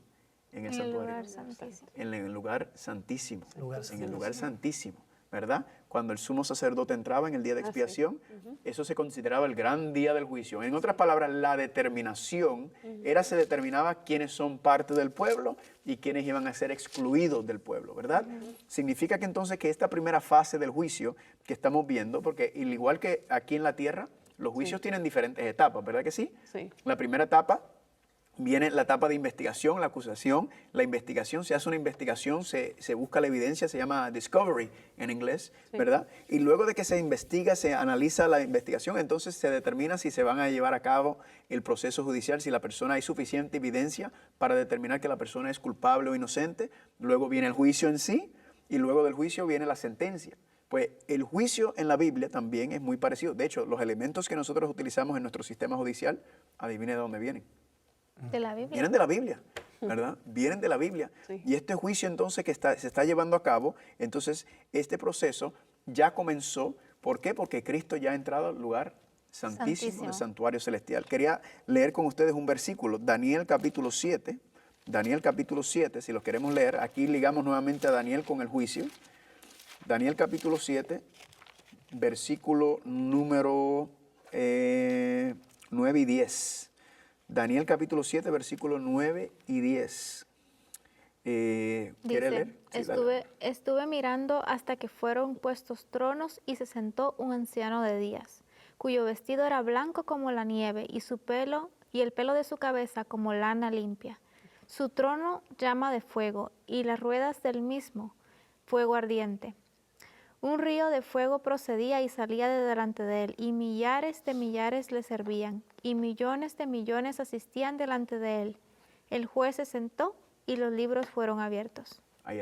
[SPEAKER 4] En el santuario.
[SPEAKER 2] Lugar santísimo.
[SPEAKER 4] En el lugar santísimo.
[SPEAKER 3] Lugar
[SPEAKER 4] En el lugar santísimo, ¿verdad? Cuando el sumo sacerdote entraba en el día de expiación, eso se consideraba el gran día del juicio. En otras palabras, la determinación se determinaba quiénes son parte del pueblo y quiénes iban a ser excluidos del pueblo, ¿verdad? Significa que entonces que esta primera fase del juicio que estamos viendo, porque al igual que aquí en la tierra, los juicios tienen diferentes etapas, ¿verdad que sí?
[SPEAKER 1] Sí.
[SPEAKER 4] La primera etapa viene la etapa de investigación, la acusación. La investigación, se hace una investigación, se busca la evidencia, se llama discovery en inglés, ¿verdad? Y luego de que se investiga, se analiza la investigación, entonces se determina si se van a llevar a cabo el proceso judicial, si la persona hay suficiente evidencia para determinar que la persona es culpable o inocente. Luego viene el juicio en sí y luego del juicio viene la sentencia. Pues el juicio en la Biblia también es muy parecido. De hecho, los elementos que nosotros utilizamos en nuestro sistema judicial, adivine de dónde vienen.
[SPEAKER 2] De la Biblia.
[SPEAKER 4] Vienen de la Biblia, ¿verdad? Vienen de la Biblia.
[SPEAKER 1] Sí.
[SPEAKER 4] Y este juicio entonces que se está llevando a cabo, entonces este proceso ya comenzó. ¿Por qué? Porque Cristo ya ha entrado al lugar santísimo, el santuario celestial. Quería leer con ustedes un versículo, Daniel capítulo 7. Daniel capítulo 7, si lo queremos leer, aquí ligamos nuevamente a Daniel con el juicio. Daniel capítulo 7, versículo número 9 y 10. Daniel capítulo 7, versículos 9 y 10. ¿Quiere leer? Sí,
[SPEAKER 2] estuve mirando hasta que fueron puestos tronos y se sentó un anciano de días, cuyo vestido era blanco como la nieve y su pelo y el pelo de su cabeza como lana limpia. Su trono llama de fuego y las ruedas del mismo fuego ardiente. Un río de fuego procedía y salía de delante de él, y millares de millares le servían, y millones de millones asistían delante de él. El juez se sentó y los libros fueron abiertos.
[SPEAKER 4] Ay.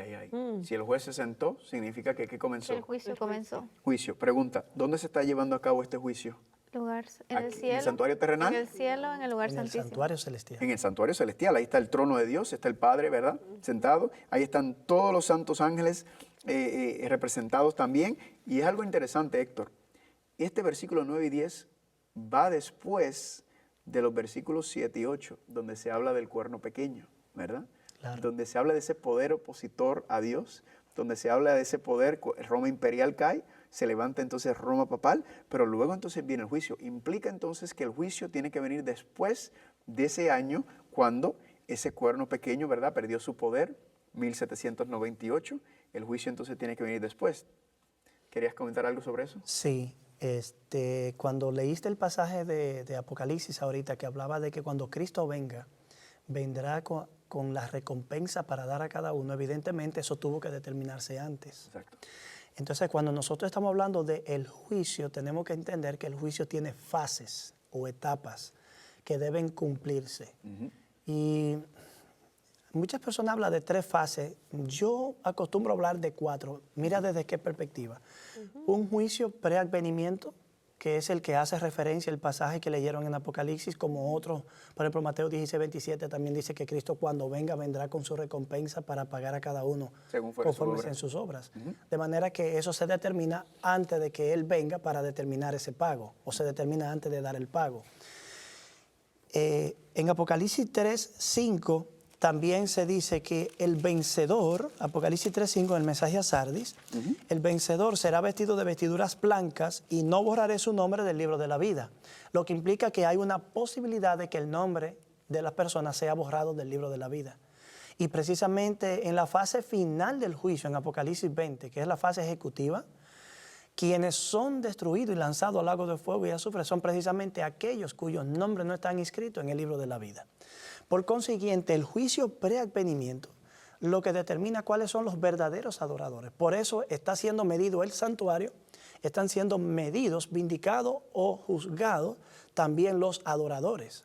[SPEAKER 4] Si el juez se sentó, significa que ¿qué comenzó?
[SPEAKER 2] El juicio comenzó.
[SPEAKER 4] Juicio. Pregunta, ¿dónde se está llevando a cabo este juicio?
[SPEAKER 2] En el cielo.
[SPEAKER 4] ¿En el santuario terrenal?
[SPEAKER 2] En el cielo, en el lugar
[SPEAKER 3] En el
[SPEAKER 2] santísimo.
[SPEAKER 3] santuario celestial.
[SPEAKER 4] En el santuario celestial. Ahí está el trono de Dios, está el Padre, ¿verdad? Sentado. Ahí están todos los santos ángeles representados también. Y es algo interesante, Héctor. Este versículo 9 y 10 va después de los versículos 7 y 8, donde se habla del cuerno pequeño, ¿verdad?
[SPEAKER 3] Claro.
[SPEAKER 4] Donde se habla de ese poder opositor a Dios, donde se habla de ese poder, Roma imperial cae, se levanta entonces Roma papal, pero luego entonces viene el juicio. Implica entonces que el juicio tiene que venir después de ese año, cuando ese cuerno pequeño, ¿verdad?, perdió su poder, 1798. El juicio entonces tiene que venir después. ¿Querías comentar algo sobre eso?
[SPEAKER 3] Sí, cuando leíste el pasaje de Apocalipsis ahorita, que hablaba de que cuando Cristo venga, vendrá con la recompensa para dar a cada uno, evidentemente eso tuvo que determinarse antes.
[SPEAKER 4] Exacto.
[SPEAKER 3] Entonces, cuando nosotros estamos hablando del juicio, tenemos que entender que el juicio tiene fases o etapas que deben cumplirse. Y muchas personas hablan de 3 fases. Yo acostumbro hablar de 4. Mira desde qué perspectiva. Un juicio preadvenimiento, que es el que hace referencia al pasaje que leyeron en Apocalipsis, como otros. Por ejemplo, Mateo 16:27 también dice que Cristo cuando venga vendrá con su recompensa para pagar a cada uno conforme sean sus obras. De manera que eso se determina antes de que Él venga para determinar ese pago, o se determina antes de dar el pago. En Apocalipsis 3:5 también se dice que el vencedor, Apocalipsis 3:5, el mensaje a Sardis, el vencedor será vestido de vestiduras blancas y no borraré su nombre del libro de la vida. Lo que implica que hay una posibilidad de que el nombre de las personas sea borrado del libro de la vida. Y precisamente en la fase final del juicio, en Apocalipsis 20, que es la fase ejecutiva, quienes son destruidos y lanzados al lago de fuego y azufre son precisamente aquellos cuyos nombres no están inscritos en el libro de la vida. Por consiguiente, el juicio preadvenimiento lo que determina cuáles son los verdaderos adoradores. Por eso está siendo medido el santuario, están siendo medidos, vindicados o juzgados también los adoradores.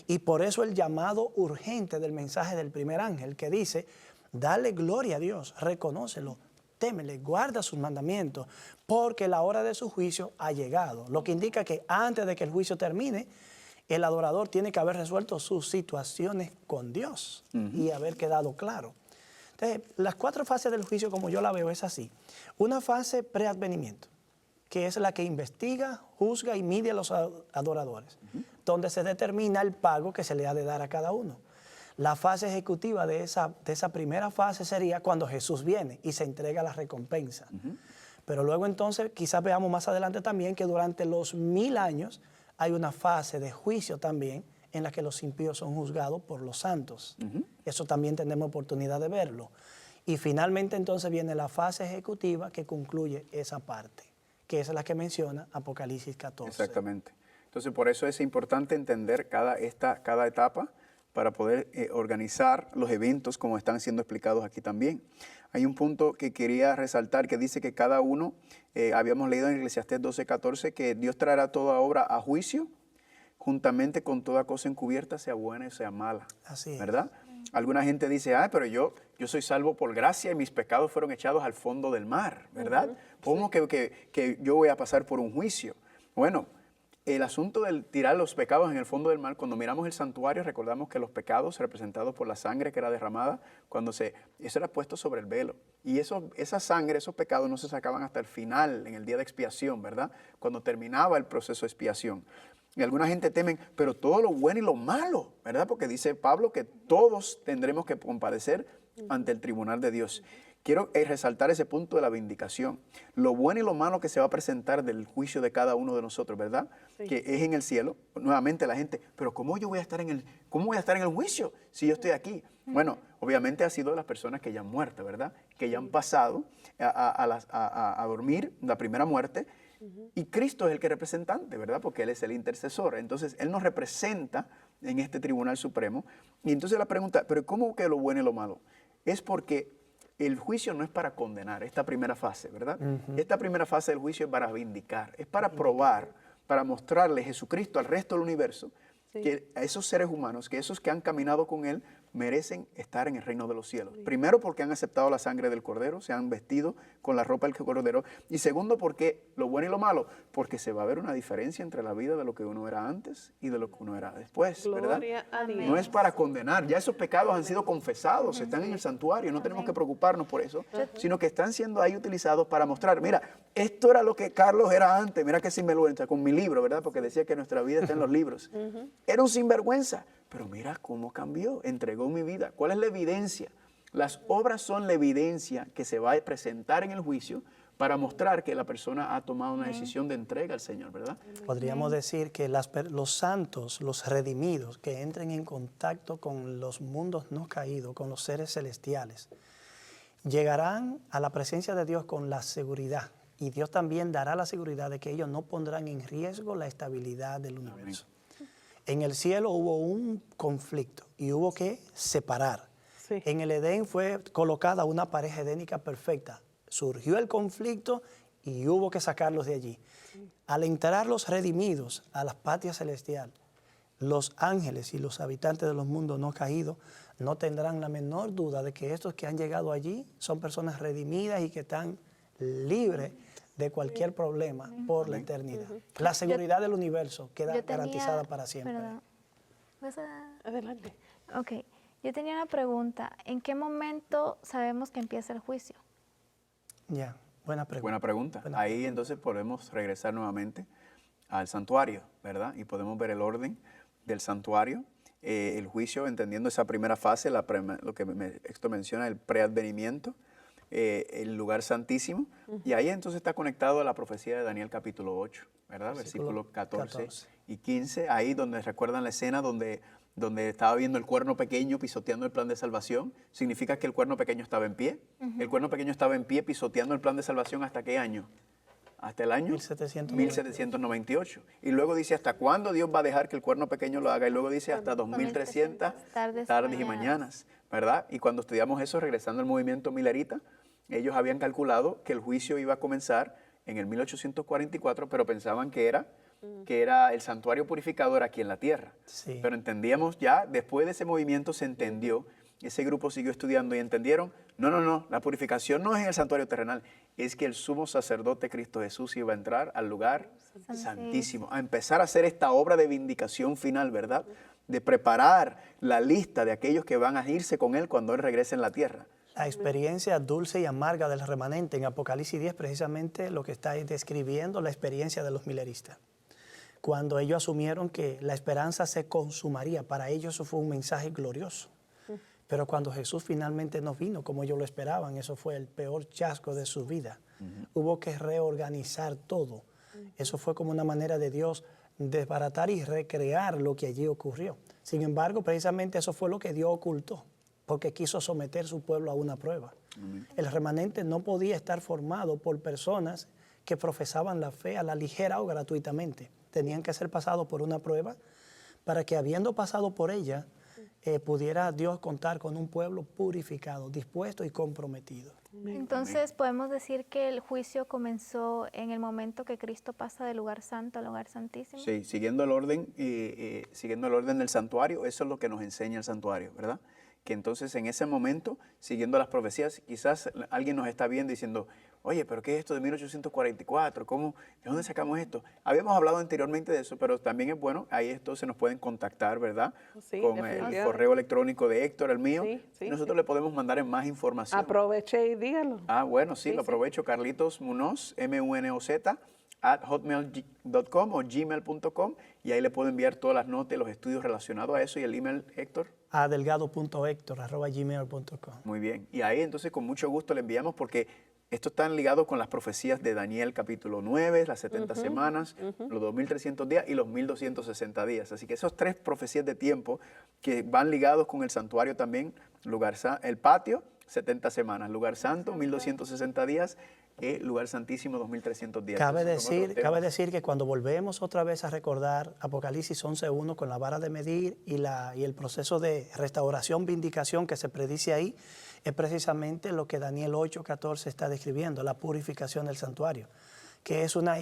[SPEAKER 3] Y por eso el llamado urgente del mensaje del primer ángel que dice, dale gloria a Dios, reconócelo, témele, guarda sus mandamientos, porque la hora de su juicio ha llegado. Lo que indica que antes de que el juicio termine, el adorador tiene que haber resuelto sus situaciones con Dios y haber quedado claro. Entonces, las 4 fases del juicio, como yo la veo, es así. Una fase preadvenimiento, que es la que investiga, juzga y mide a los adoradores, donde se determina el pago que se le ha de dar a cada uno. La fase ejecutiva de esa primera fase sería cuando Jesús viene y se entrega la recompensa. Pero luego entonces, quizás veamos más adelante también que durante los 1000 años hay una fase de juicio también en la que los impíos son juzgados por los santos. Eso también tenemos oportunidad de verlo. Y finalmente entonces viene la fase ejecutiva que concluye esa parte, que es la que menciona Apocalipsis 14.
[SPEAKER 4] Exactamente. Entonces, por eso es importante entender cada etapa para poder organizar los eventos como están siendo explicados aquí también. Hay un punto que quería resaltar que dice que cada uno, habíamos leído en Eclesiastés 12:14, que Dios traerá toda obra a juicio, juntamente con toda cosa encubierta, sea buena y sea mala.
[SPEAKER 3] Así es.
[SPEAKER 4] ¿Verdad? Alguna gente dice, pero yo soy salvo por gracia y mis pecados fueron echados al fondo del mar, ¿verdad? ¿Cómo que yo voy a pasar por un juicio? Bueno, el asunto del tirar los pecados en el fondo del mar, cuando miramos el santuario, recordamos que los pecados representados por la sangre que era derramada, eso era puesto sobre el velo. Y esa sangre, esos pecados no se sacaban hasta el final, en el día de expiación, ¿verdad? Cuando terminaba el proceso de expiación. Y alguna gente temen, pero todo lo bueno y lo malo, ¿verdad? Porque dice Pablo que todos tendremos que compadecer ante el tribunal de Dios. Quiero resaltar ese punto de la vindicación. Lo bueno y lo malo que se va a presentar del juicio de cada uno de nosotros, ¿verdad? Sí. Que es en el cielo. Nuevamente la gente, pero ¿cómo voy a estar en el juicio si yo estoy aquí? Bueno, obviamente ha sido de las personas que ya han muerto, ¿verdad? Que ya han pasado a dormir la primera muerte. Y Cristo es el que es representante, ¿verdad? Porque Él es el intercesor. Entonces, Él nos representa en este tribunal supremo. Y entonces la pregunta, ¿pero cómo que lo bueno y lo malo? Es porque el juicio no es para condenar, esta primera fase, ¿verdad? Esta primera fase del juicio es para vindicar, es para probar, para mostrarle Jesucristo al resto del universo, que a esos seres humanos, que esos que han caminado con Él, merecen estar en el reino de los cielos. Primero, porque han aceptado la sangre del Cordero, se han vestido con la ropa del Cordero. Y segundo, porque lo bueno y lo malo, porque se va a ver una diferencia entre la vida de lo que uno era antes y de lo que uno era después, ¿verdad? No es para condenar, ya esos pecados han sido confesados, están en el santuario, no tenemos que preocuparnos por eso, sino que están siendo ahí utilizados para mostrar, mira, esto era lo que Carlos era antes, mira qué sinvergüenza, con mi libro, ¿verdad? Porque decía que nuestra vida está en los libros. Era un sinvergüenza. Pero mira cómo cambió, entregó mi vida. ¿Cuál es la evidencia? Las obras son la evidencia que se va a presentar en el juicio para mostrar que la persona ha tomado una decisión de entrega al Señor, ¿verdad?
[SPEAKER 3] Podríamos decir que los santos, los redimidos, que entren en contacto con los mundos no caídos, con los seres celestiales, llegarán a la presencia de Dios con la seguridad. Y Dios también dará la seguridad de que ellos no pondrán en riesgo la estabilidad del universo. Amén. En el cielo hubo un conflicto y hubo que separar. Sí. En el Edén fue colocada una pareja edénica perfecta. Surgió el conflicto y hubo que sacarlos de allí. Sí. Al entrar los redimidos a la patria celestial, los ángeles y los habitantes de los mundos no caídos no tendrán la menor duda de que estos que han llegado allí son personas redimidas y que están libres de cualquier problema por la eternidad. La seguridad del universo queda garantizada para siempre.
[SPEAKER 1] Adelante.
[SPEAKER 2] Ok, yo tenía una pregunta. ¿En qué momento sabemos que empieza el juicio?
[SPEAKER 3] Buena pregunta.
[SPEAKER 4] Buena pregunta. Ahí entonces podemos regresar nuevamente al santuario, ¿verdad? Y podemos ver el orden del santuario, el juicio, entendiendo esa primera fase, lo que esto menciona, el preadvenimiento, el lugar santísimo, y ahí entonces está conectado a la profecía de Daniel capítulo 8, ¿verdad? Versículos 14 y 15, ahí donde recuerdan la escena donde estaba viendo el cuerno pequeño pisoteando el plan de salvación. Significa que el cuerno pequeño estaba en pie. El cuerno pequeño estaba en pie pisoteando el plan de salvación, ¿hasta qué año? Hasta el año 1798. Y luego dice, ¿hasta cuándo Dios va a dejar que el cuerno pequeño lo haga? Y luego dice, hasta 2300 tardes y mañanas, ¿verdad? Y cuando estudiamos eso, regresando al movimiento milerita, ellos habían calculado que el juicio iba a comenzar en el 1844, pero pensaban que era el santuario purificador aquí en la tierra. Sí. Pero entendíamos ya, después de ese movimiento se entendió, ese grupo siguió estudiando y entendieron, no, la purificación no es en el santuario terrenal, es que el sumo sacerdote Cristo Jesús iba a entrar al lugar santísimo, a empezar a hacer esta obra de vindicación final, ¿verdad? De preparar la lista de aquellos que van a irse con Él cuando Él regrese en la tierra.
[SPEAKER 3] La experiencia dulce y amarga del remanente en Apocalipsis 10, precisamente lo que está describiendo la experiencia de los mileristas. Cuando ellos asumieron que la esperanza se consumaría, para ellos eso fue un mensaje glorioso. Pero cuando Jesús finalmente no vino como ellos lo esperaban, eso fue el peor chasco de su vida. Hubo que reorganizar todo. Eso fue como una manera de Dios desbaratar y recrear lo que allí ocurrió. Sin embargo, precisamente eso fue lo que Dios ocultó, porque quiso someter su pueblo a una prueba. El remanente no podía estar formado por personas que profesaban la fe a la ligera o gratuitamente. Tenían que ser pasados por una prueba para que, habiendo pasado por ella, pudiera Dios contar con un pueblo purificado, dispuesto y comprometido.
[SPEAKER 2] Entonces podemos decir que el juicio comenzó en el momento que Cristo pasa del lugar santo al lugar santísimo.
[SPEAKER 4] Sí, siguiendo el orden del santuario, eso es lo que nos enseña el santuario, ¿verdad? Que entonces en ese momento, siguiendo las profecías, quizás alguien nos está viendo diciendo, oye, pero ¿qué es esto de 1844? ¿Cómo? ¿De dónde sacamos esto? Habíamos hablado anteriormente de eso, pero también es bueno, ahí entonces nos pueden contactar, ¿verdad? Sí, con el correo electrónico de Héctor, el mío, y nosotros le podemos mandar en más información.
[SPEAKER 1] Aproveche y dígalo.
[SPEAKER 4] Bueno, sí, lo aprovecho. Carlitos Munoz, MUNOZ, @hotmail.com o gmail.com, y ahí le puedo enviar todas las notas y los estudios relacionados a eso. ¿Y el email, Héctor?
[SPEAKER 3] A delgado.hector@gmail.com.
[SPEAKER 4] Muy bien. Y ahí entonces con mucho gusto le enviamos, porque estos están ligados con las profecías de Daniel capítulo 9, las 70 semanas, los 2300 días y los 1260 días. Así que esas 3 profecías de tiempo que van ligados con el santuario también, el patio, 70 semanas, lugar santo, 1260 días, lugar santísimo, 2300 días.
[SPEAKER 3] Cabe decir que cuando volvemos otra vez a recordar Apocalipsis 11:1 con la vara de medir y el proceso de restauración, vindicación que se predice ahí, es precisamente lo que Daniel 8:14 está describiendo, la purificación del santuario, que es una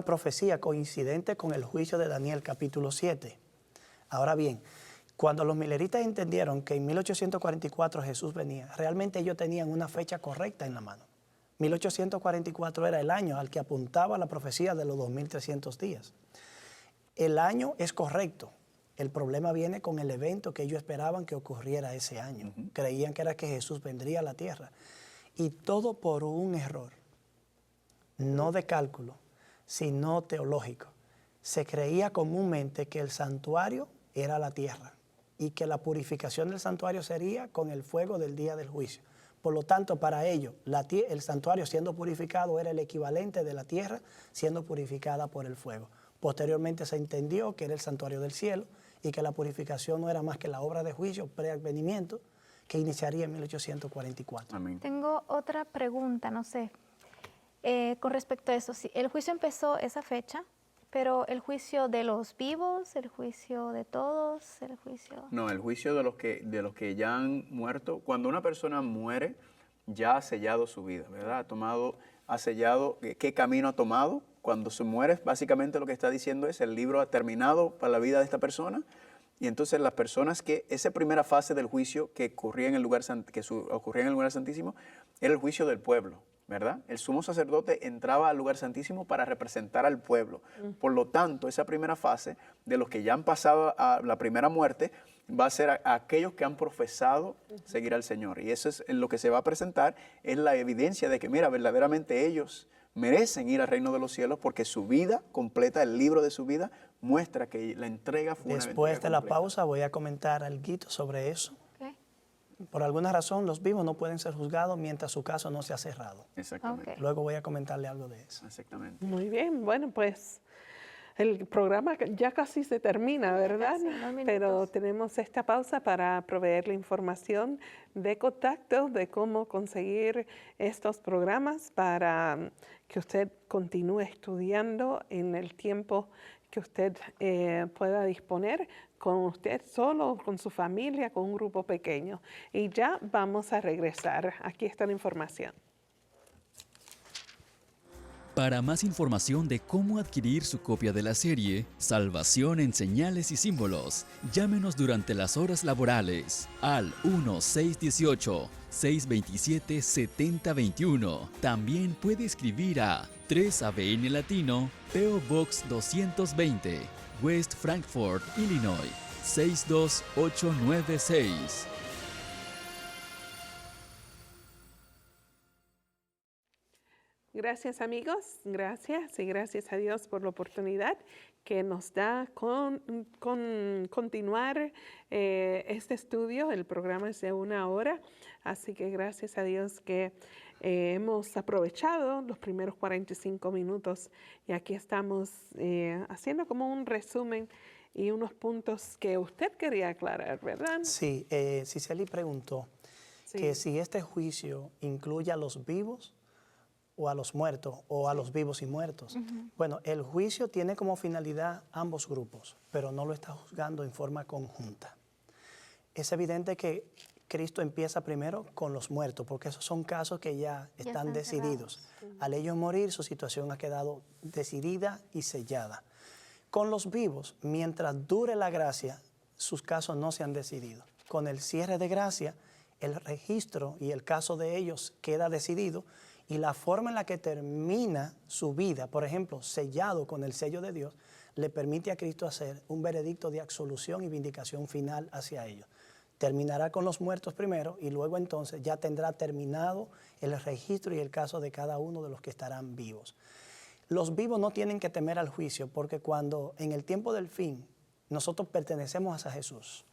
[SPEAKER 3] profecía coincidente con el juicio de Daniel capítulo 7. Ahora bien, cuando los mileristas entendieron que en 1844 Jesús venía, realmente ellos tenían una fecha correcta en la mano. 1844 era el año al que apuntaba la profecía de los 2300 días. El año es correcto. El problema viene con el evento que ellos esperaban que ocurriera ese año. Creían que era que Jesús vendría a la tierra. Y todo por un error, no de cálculo, sino teológico. Se creía comúnmente que el santuario era la tierra y que la purificación del santuario sería con el fuego del día del juicio. Por lo tanto, para ellos, el santuario siendo purificado era el equivalente de la tierra siendo purificada por el fuego. Posteriormente se entendió que era el santuario del cielo y que la purificación no era más que la obra de juicio, preadvenimiento, que iniciaría en 1844.
[SPEAKER 4] Amén.
[SPEAKER 2] Tengo otra pregunta, no sé, con respecto a eso. Sí, el juicio empezó esa fecha, pero el juicio de los vivos, el juicio de todos, el juicio...
[SPEAKER 4] No, el juicio de los que ya han muerto. Cuando una persona muere, ya ha sellado su vida, ¿verdad? Ha sellado, ¿qué camino ha tomado? Cuando se muere, básicamente lo que está diciendo es, el libro ha terminado para la vida de esta persona, y entonces las personas que, esa primera fase del juicio que ocurría en el lugar santísimo, era el juicio del pueblo, ¿verdad? El sumo sacerdote entraba al lugar santísimo para representar al pueblo. Por lo tanto, esa primera fase de los que ya han pasado a la primera muerte va a ser a aquellos que han profesado seguir al Señor. Y eso es lo que se va a presentar, es la evidencia de que, mira, verdaderamente ellos merecen ir al reino de los cielos porque su vida completa, el libro de su vida, muestra que la entrega fue una entrega
[SPEAKER 3] Después de la
[SPEAKER 4] completa.
[SPEAKER 3] pausa voy a comentar algo sobre eso.
[SPEAKER 2] Okay.
[SPEAKER 3] Por alguna razón, los vivos no pueden ser juzgados mientras su caso no se ha cerrado.
[SPEAKER 4] Exactamente.
[SPEAKER 2] Ok.
[SPEAKER 3] Luego voy a comentarle algo de eso.
[SPEAKER 4] Exactamente.
[SPEAKER 1] Muy bien, bueno, pues el programa ya casi se termina, ¿verdad?
[SPEAKER 2] Casi, unos minutos.
[SPEAKER 1] Pero tenemos esta pausa para proveerle información de contacto de cómo conseguir estos programas para que usted continúe estudiando en el tiempo que usted pueda disponer con usted solo, con su familia, con un grupo pequeño. Y ya vamos a regresar. Aquí está la información.
[SPEAKER 5] Para más información de cómo adquirir su copia de la serie Salvación en Señales y Símbolos, llámenos durante las horas laborales al 1-618-627-7021. También puede escribir a 3ABN Latino, P.O. Box 220, West Frankfort, Illinois, 62896.
[SPEAKER 1] Gracias amigos, gracias y gracias a Dios por la oportunidad que nos da con continuar este estudio. El programa es de 1 hora, así que gracias a Dios que hemos aprovechado los primeros 45 minutos y aquí estamos haciendo como un resumen y unos puntos que usted quería aclarar, ¿verdad?
[SPEAKER 3] Sí, Cicely preguntó
[SPEAKER 1] Sí.
[SPEAKER 3] que si este juicio incluye a los vivos o a los muertos, o a los vivos y muertos. Bueno, el juicio tiene como finalidad ambos grupos, pero no lo está juzgando en forma conjunta. Es evidente que Cristo empieza primero con los muertos, porque esos son casos que ya están decididos. Al ellos morir, su situación ha quedado decidida y sellada. Con los vivos, mientras dure la gracia, sus casos no se han decidido. Con el cierre de gracia, el registro y el caso de ellos queda decidido, y la forma en la que termina su vida, por ejemplo, sellado con el sello de Dios, le permite a Cristo hacer un veredicto de absolución y vindicación final hacia ellos. Terminará con los muertos primero y luego entonces ya tendrá terminado el registro y el caso de cada uno de los que estarán vivos. Los vivos no tienen que temer al juicio porque cuando en el tiempo del fin nosotros pertenecemos a Jesús,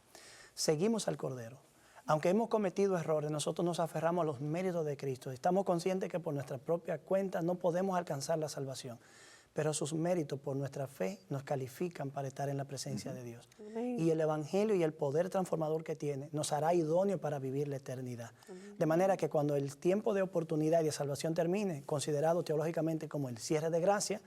[SPEAKER 3] seguimos al Cordero. Aunque hemos cometido errores, nosotros nos aferramos a los méritos de Cristo. Estamos conscientes que por nuestra propia cuenta no podemos alcanzar la salvación, pero sus méritos por nuestra fe nos califican para estar en la presencia de Dios.
[SPEAKER 1] Amén.
[SPEAKER 3] Y el Evangelio y el poder transformador que tiene nos hará idóneo para vivir la eternidad. De manera que cuando el tiempo de oportunidad y de salvación termine, considerado teológicamente como el cierre de gracia,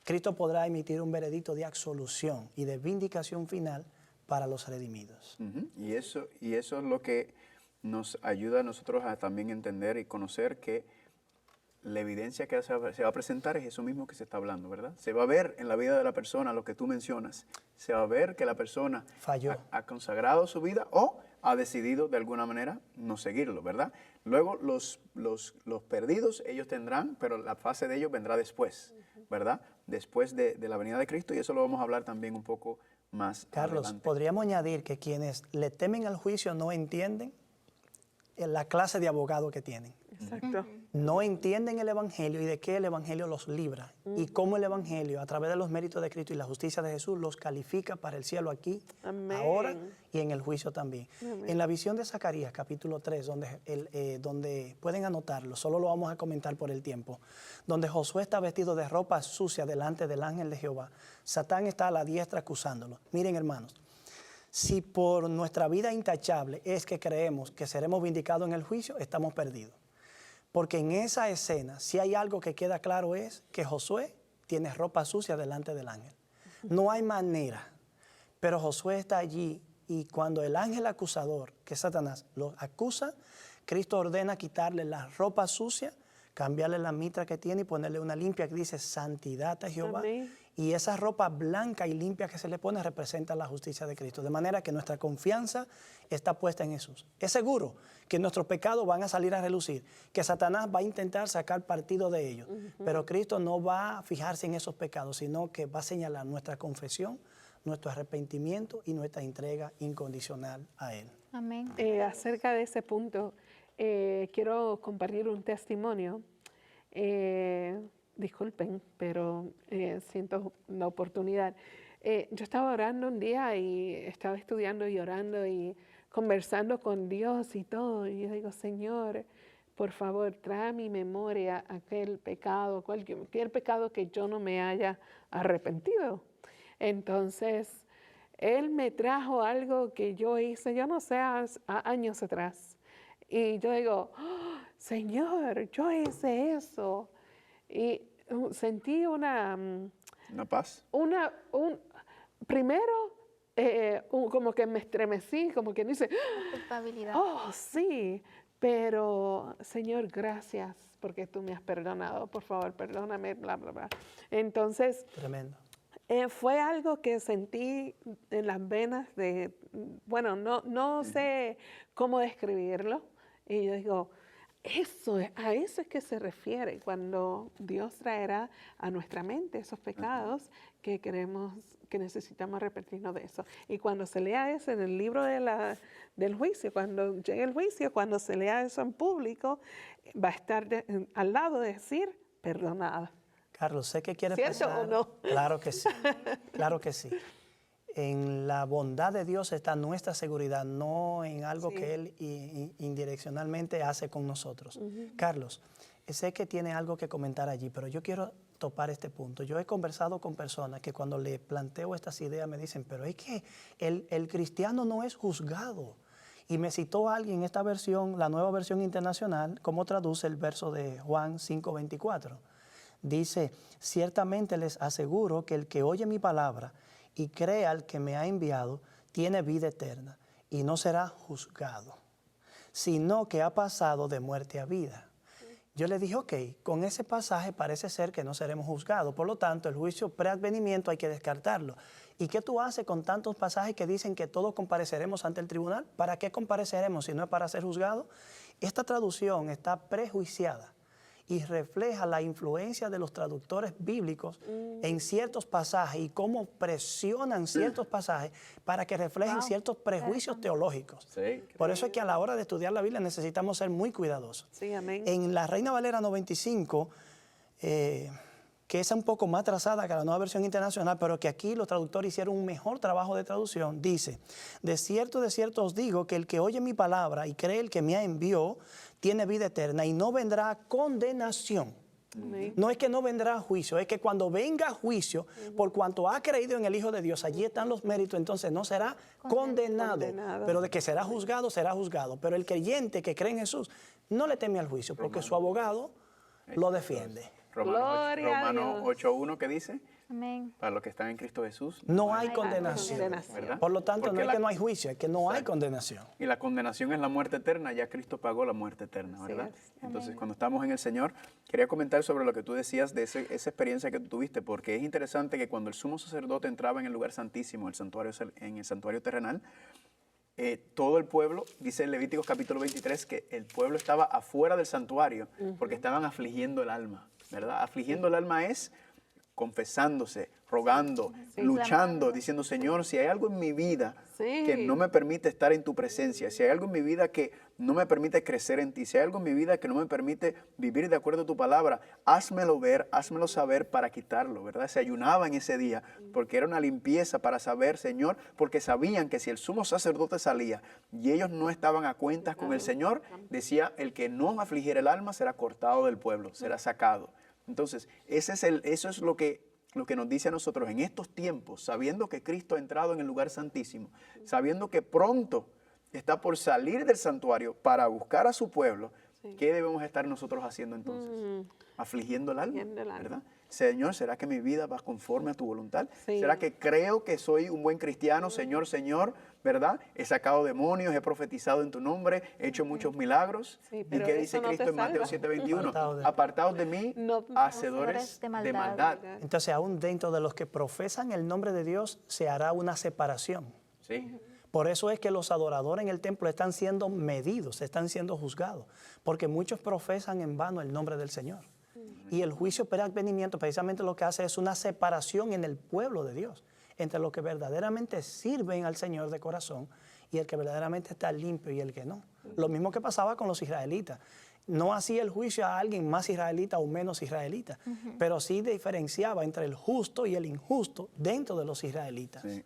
[SPEAKER 3] Cristo podrá emitir un veredicto de absolución y de vindicación final para los redimidos.
[SPEAKER 4] Y eso es lo que nos ayuda a nosotros a también entender y conocer que la evidencia que se va a presentar es eso mismo que se está hablando, ¿verdad? Se va a ver en la vida de la persona lo que tú mencionas. Se va a ver que la persona
[SPEAKER 3] Falló.
[SPEAKER 4] ha consagrado su vida o ha decidido de alguna manera no seguirlo, ¿verdad? Luego los perdidos ellos tendrán, pero la fase de ellos vendrá después, ¿verdad? Después de la venida de Cristo, y eso lo vamos a hablar también un poco más
[SPEAKER 3] Carlos,
[SPEAKER 4] adelante.
[SPEAKER 3] podríamos añadir que quienes le temen al juicio no entienden la clase de abogado que tienen.
[SPEAKER 1] Exacto.
[SPEAKER 3] No entienden el Evangelio y de qué el Evangelio los libra y cómo el Evangelio, a través de los méritos de Cristo y la justicia de Jesús, los califica para el cielo aquí,
[SPEAKER 1] Amén.
[SPEAKER 3] ahora y en el juicio también.
[SPEAKER 1] Amén.
[SPEAKER 3] En la visión de Zacarías, capítulo 3, donde pueden anotarlo, solo lo vamos a comentar por el tiempo, donde Josué está vestido de ropa sucia delante del ángel de Jehová, Satán está a la diestra acusándolo. Miren, hermanos, si por nuestra vida intachable es que creemos que seremos vindicados en el juicio, estamos perdidos. Porque en esa escena, si hay algo que queda claro es que Josué tiene ropa sucia delante del ángel. No hay manera, pero Josué está allí y cuando el ángel acusador, que es Satanás, lo acusa, Cristo ordena quitarle la ropa sucia, cambiarle la mitra que tiene y ponerle una limpia que dice santidad a Jehová.
[SPEAKER 1] Amén.
[SPEAKER 3] Y esa ropa blanca y limpia que se le pone representa la justicia de Cristo. De manera que nuestra confianza está puesta en Jesús. Es seguro que nuestros pecados van a salir a relucir, que Satanás va a intentar sacar partido de ellos. Pero Cristo no va a fijarse en esos pecados, sino que va a señalar nuestra confesión, nuestro arrepentimiento y nuestra entrega incondicional a Él.
[SPEAKER 2] Amén.
[SPEAKER 1] Acerca de ese punto, quiero compartir un testimonio. disculpen, pero siento la oportunidad. Yo estaba orando un día y estaba estudiando y orando y conversando con Dios y todo. Y yo digo, Señor, por favor, trae a mi memoria aquel pecado, cualquier pecado que yo no me haya arrepentido. Entonces, Él me trajo algo que yo hice, yo no sé, años atrás. Y yo digo, oh, Señor, yo hice eso. Y sentí una
[SPEAKER 4] paz.
[SPEAKER 1] Primero, como que me estremecí, como que dice,
[SPEAKER 2] culpabilidad.
[SPEAKER 1] Oh, sí, pero Señor, gracias porque tú me has perdonado. Por favor, perdóname, bla, bla, bla. Entonces,
[SPEAKER 3] Tremendo.
[SPEAKER 1] Fue algo que sentí en las venas bueno, no sé cómo describirlo. Y yo digo, a eso es que se refiere cuando Dios traerá a nuestra mente esos pecados que necesitamos arrepentirnos de eso. Y cuando se lea eso en el libro del juicio, cuando llegue el juicio, cuando se lea eso en público, va a estar al lado de decir, perdonada.
[SPEAKER 3] Carlos, sé que quieres
[SPEAKER 1] ¿Cierto
[SPEAKER 3] pasar.
[SPEAKER 1] o no?
[SPEAKER 3] Claro que sí, claro que sí. En la bondad de Dios está nuestra seguridad, no en algo que Él indireccionalmente hace con nosotros. Carlos, sé que tiene algo que comentar allí, pero yo quiero topar este punto. Yo he conversado con personas que cuando le planteo estas ideas me dicen, pero es que el cristiano no es juzgado. Y me citó alguien esta versión, la nueva versión internacional, cómo traduce el verso de Juan 5:24. Dice, ciertamente les aseguro que el que oye mi palabra y cree al que me ha enviado, tiene vida eterna y no será juzgado, sino que ha pasado de muerte a vida. Yo le dije, ok, con ese pasaje parece ser que no seremos juzgados, por lo tanto el juicio preadvenimiento hay que descartarlo. ¿Y qué tú haces con tantos pasajes que dicen que todos compareceremos ante el tribunal? ¿Para qué compareceremos si no es para ser juzgados? Esta traducción está prejuiciada y refleja la influencia de los traductores bíblicos en ciertos pasajes y cómo presionan ciertos pasajes para que reflejen ciertos prejuicios teológicos.
[SPEAKER 4] Sí.
[SPEAKER 3] Por eso es que a la hora de estudiar la Biblia necesitamos ser muy cuidadosos.
[SPEAKER 1] Sí, amén.
[SPEAKER 3] En la Reina Valera 95, que es un poco más trazada que la nueva versión internacional, pero que aquí los traductores hicieron un mejor trabajo de traducción, dice, de cierto os digo que el que oye mi palabra y cree el que me envió, tiene vida eterna y no vendrá a condenación. No es que no vendrá a juicio, es que cuando venga a juicio, por cuanto ha creído en el Hijo de Dios, allí están los méritos, entonces no será condenado. Pero de que será juzgado, será juzgado. Pero el creyente que cree en Jesús no le teme al juicio, porque su abogado lo defiende.
[SPEAKER 4] Romanos 8:1, ¿qué dice?
[SPEAKER 2] Amén.
[SPEAKER 4] Para los que están en Cristo Jesús.
[SPEAKER 3] No hay condenación.
[SPEAKER 4] ¿Verdad?
[SPEAKER 3] Por lo tanto, no es que no hay juicio, es que no hay condenación.
[SPEAKER 4] Y la condenación es la muerte eterna, ya Cristo pagó la muerte eterna, ¿verdad? Entonces, cuando estamos en el Señor, quería comentar sobre lo que tú decías de esa experiencia que tú tuviste, porque es interesante que cuando el sumo sacerdote entraba en el lugar santísimo, en el santuario terrenal, todo el pueblo, dice en Levíticos capítulo 23, que el pueblo estaba afuera del santuario porque estaban afligiendo el alma, ¿verdad? Afligiendo el alma es confesándose, rogando, luchando, diciendo, Señor, si hay algo en mi vida que no me permite estar en tu presencia, si hay algo en mi vida que no me permite crecer en ti, si hay algo en mi vida que no me permite vivir de acuerdo a tu palabra, házmelo ver, házmelo saber para quitarlo, ¿verdad? Se ayunaban ese día porque era una limpieza para saber, Señor, porque sabían que si el sumo sacerdote salía y ellos no estaban a cuentas con el Señor, decía, el que no afligiera el alma será cortado del pueblo, será sacado. Entonces, eso es lo que nos dice a nosotros en estos tiempos, sabiendo que Cristo ha entrado en el lugar santísimo, sabiendo que pronto está por salir del santuario para buscar a su pueblo, ¿qué debemos estar nosotros haciendo entonces? Afligiendo el alma, ¿verdad? Señor, ¿será que mi vida va conforme a tu voluntad? ¿Será que creo que soy un buen cristiano? Señor, Señor, ¿verdad? He sacado demonios, he profetizado en tu nombre, he hecho muchos milagros. ¿Y qué dice Cristo en Mateo 7:21? Apartados de mí, hacedores de maldad.
[SPEAKER 3] Entonces, aún dentro de los que profesan el nombre de Dios, se hará una separación.
[SPEAKER 4] Sí.
[SPEAKER 3] Por eso es que los adoradores en el templo están siendo medidos, están siendo juzgados, porque muchos profesan en vano el nombre del Señor. Y el juicio preadvenimiento precisamente lo que hace es una separación en el pueblo de Dios, entre los que verdaderamente sirven al Señor de corazón y el que verdaderamente está limpio y el que no. Lo mismo que pasaba con los israelitas. no hacía el juicio a alguien más israelita o menos israelita, pero sí diferenciaba entre el justo y el injusto dentro de los israelitas.
[SPEAKER 4] Sí.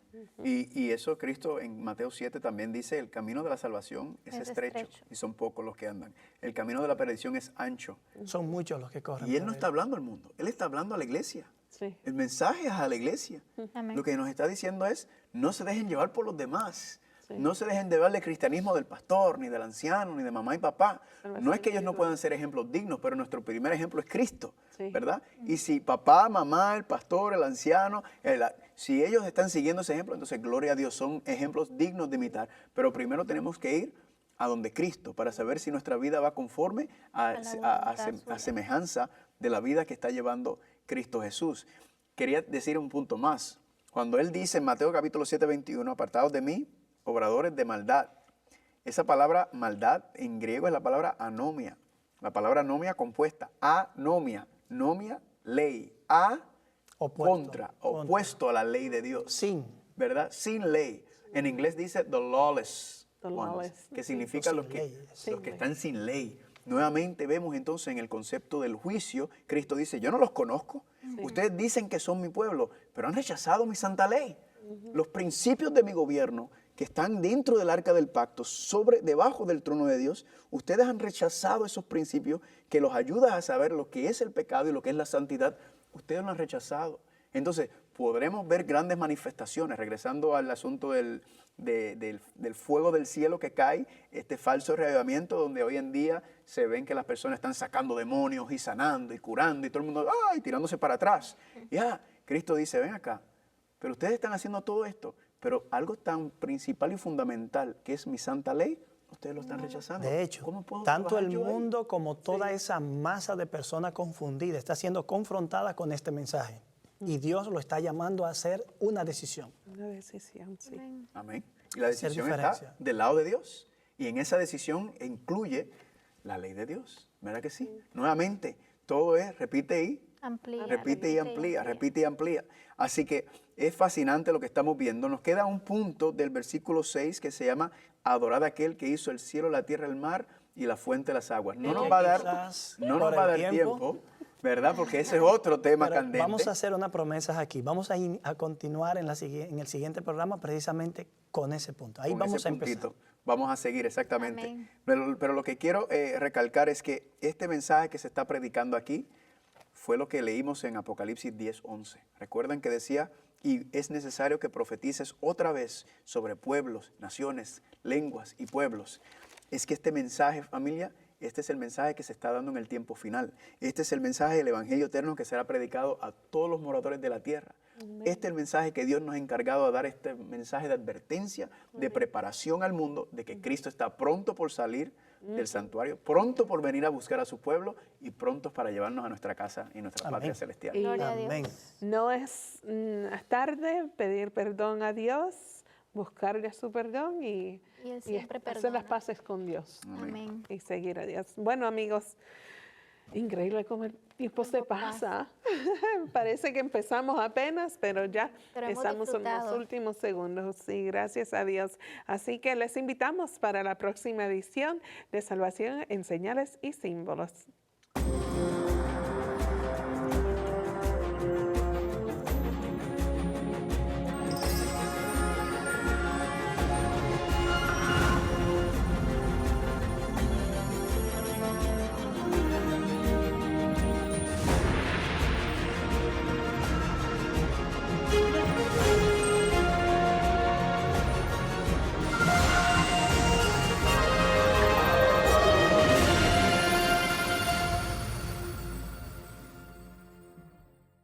[SPEAKER 4] Y eso Cristo en Mateo 7 también dice, el camino de la salvación es estrecho y son pocos los que andan. El camino de la perdición es ancho.
[SPEAKER 3] Son muchos los que corren.
[SPEAKER 4] Y Él no está hablando al mundo, Él está hablando a la iglesia.
[SPEAKER 1] Sí.
[SPEAKER 4] El mensaje es a la iglesia.
[SPEAKER 2] Amén.
[SPEAKER 4] Lo que nos está diciendo es, no se dejen llevar por los demás.
[SPEAKER 1] Sí.
[SPEAKER 4] No se dejen llevar del cristianismo del pastor, ni del anciano, ni de mamá y papá. No es que ellos no puedan ser ejemplos dignos, pero nuestro primer ejemplo es Cristo,
[SPEAKER 1] Sí.
[SPEAKER 4] ¿verdad? Y si papá, mamá, el pastor, el anciano, si ellos están siguiendo ese ejemplo, entonces gloria a Dios, son ejemplos dignos de imitar. Pero primero tenemos que ir a donde Cristo para saber si nuestra vida va conforme a semejanza de la vida que está llevando Cristo Jesús. Quería decir un punto más. Cuando Él dice en Mateo capítulo 7, 21, apartados de mí, obradores de maldad. Esa palabra maldad en griego es la palabra anomia. La palabra anomia compuesta. Anomia. Nomia, ley. Contra. Opuesto a la ley de Dios.
[SPEAKER 3] Sin.
[SPEAKER 4] ¿Verdad? Sin ley. En inglés dice the lawless.
[SPEAKER 1] The lawless.
[SPEAKER 4] Que significa los que están sin ley. Nuevamente vemos entonces en el concepto del juicio, Cristo dice, yo no los conozco. Ustedes dicen que son mi pueblo, pero han rechazado mi santa ley. Los principios de mi gobierno que están dentro del arca del pacto, debajo del trono de Dios, ustedes han rechazado esos principios que los ayudan a saber lo que es el pecado y lo que es la santidad. Ustedes lo han rechazado. Entonces, podremos ver grandes manifestaciones, regresando al asunto del fuego del cielo que cae, este falso reavivamiento donde hoy en día se ven que las personas están sacando demonios y sanando y curando y todo el mundo tirándose para atrás. Cristo dice, ven acá, pero ustedes están haciendo todo esto, pero algo tan principal y fundamental que es mi santa ley, ustedes lo están rechazando.
[SPEAKER 3] De hecho,
[SPEAKER 4] ¿Cómo puedo
[SPEAKER 3] tanto
[SPEAKER 4] trabajar
[SPEAKER 3] el
[SPEAKER 4] yo ahí?
[SPEAKER 3] mundo como toda esa masa de personas confundidas está siendo confrontada con este mensaje. Y Dios lo está llamando a hacer una decisión.
[SPEAKER 1] Una decisión, sí.
[SPEAKER 4] Amén. Y la
[SPEAKER 3] Hacer
[SPEAKER 4] decisión
[SPEAKER 3] diferencia.
[SPEAKER 4] está del lado de Dios. Y en esa decisión incluye la ley de Dios. ¿Verdad que sí? Nuevamente, todo es repite y
[SPEAKER 2] Amplía,
[SPEAKER 4] repite y amplía, repite y amplía. Así que es fascinante lo que estamos viendo. Nos queda un punto del versículo 6 que se llama adorad a aquel que hizo el cielo, la tierra, el mar y la fuente de las aguas. No nos va a dar tiempo, ¿verdad? Porque ese es otro tema
[SPEAKER 3] Pero
[SPEAKER 4] candente.
[SPEAKER 3] vamos a hacer una promesa aquí. Vamos a continuar en el siguiente programa precisamente con ese punto. Ahí
[SPEAKER 4] con
[SPEAKER 3] vamos
[SPEAKER 4] ese
[SPEAKER 3] a empezar.
[SPEAKER 4] puntito. Vamos a seguir, exactamente.
[SPEAKER 2] Amén.
[SPEAKER 4] Pero lo que quiero recalcar es que este mensaje que se está predicando aquí fue lo que leímos en Apocalipsis 10:11. Recuerdan que decía, y es necesario que profetices otra vez sobre pueblos, naciones, lenguas y pueblos. Es que este mensaje, familia, este es el mensaje que se está dando en el tiempo final. Este es el mensaje del Evangelio eterno que será predicado a todos los moradores de la tierra. Este es el mensaje que Dios nos ha encargado de dar, este mensaje de advertencia, de preparación al mundo, de que Cristo está pronto por salir del santuario, pronto por venir a buscar a su pueblo y pronto para llevarnos a nuestra casa y nuestra patria celestial.
[SPEAKER 1] Y
[SPEAKER 2] Gloria a Dios.
[SPEAKER 3] Amén.
[SPEAKER 1] no es tarde pedir perdón a Dios, buscarle su perdón y
[SPEAKER 2] Él siempre
[SPEAKER 1] hacer
[SPEAKER 2] perdona.
[SPEAKER 1] las paces con Dios
[SPEAKER 2] Amén.
[SPEAKER 1] y seguir a Dios. Bueno, amigos, increíble cómo el tiempo se pasa. Parece que empezamos apenas, pero ya
[SPEAKER 2] Pero hemos
[SPEAKER 1] estamos en los
[SPEAKER 2] disfrutado.
[SPEAKER 1] últimos segundos. Sí, gracias a Dios. Así que les invitamos para la próxima edición de Salvación en Señales y Símbolos.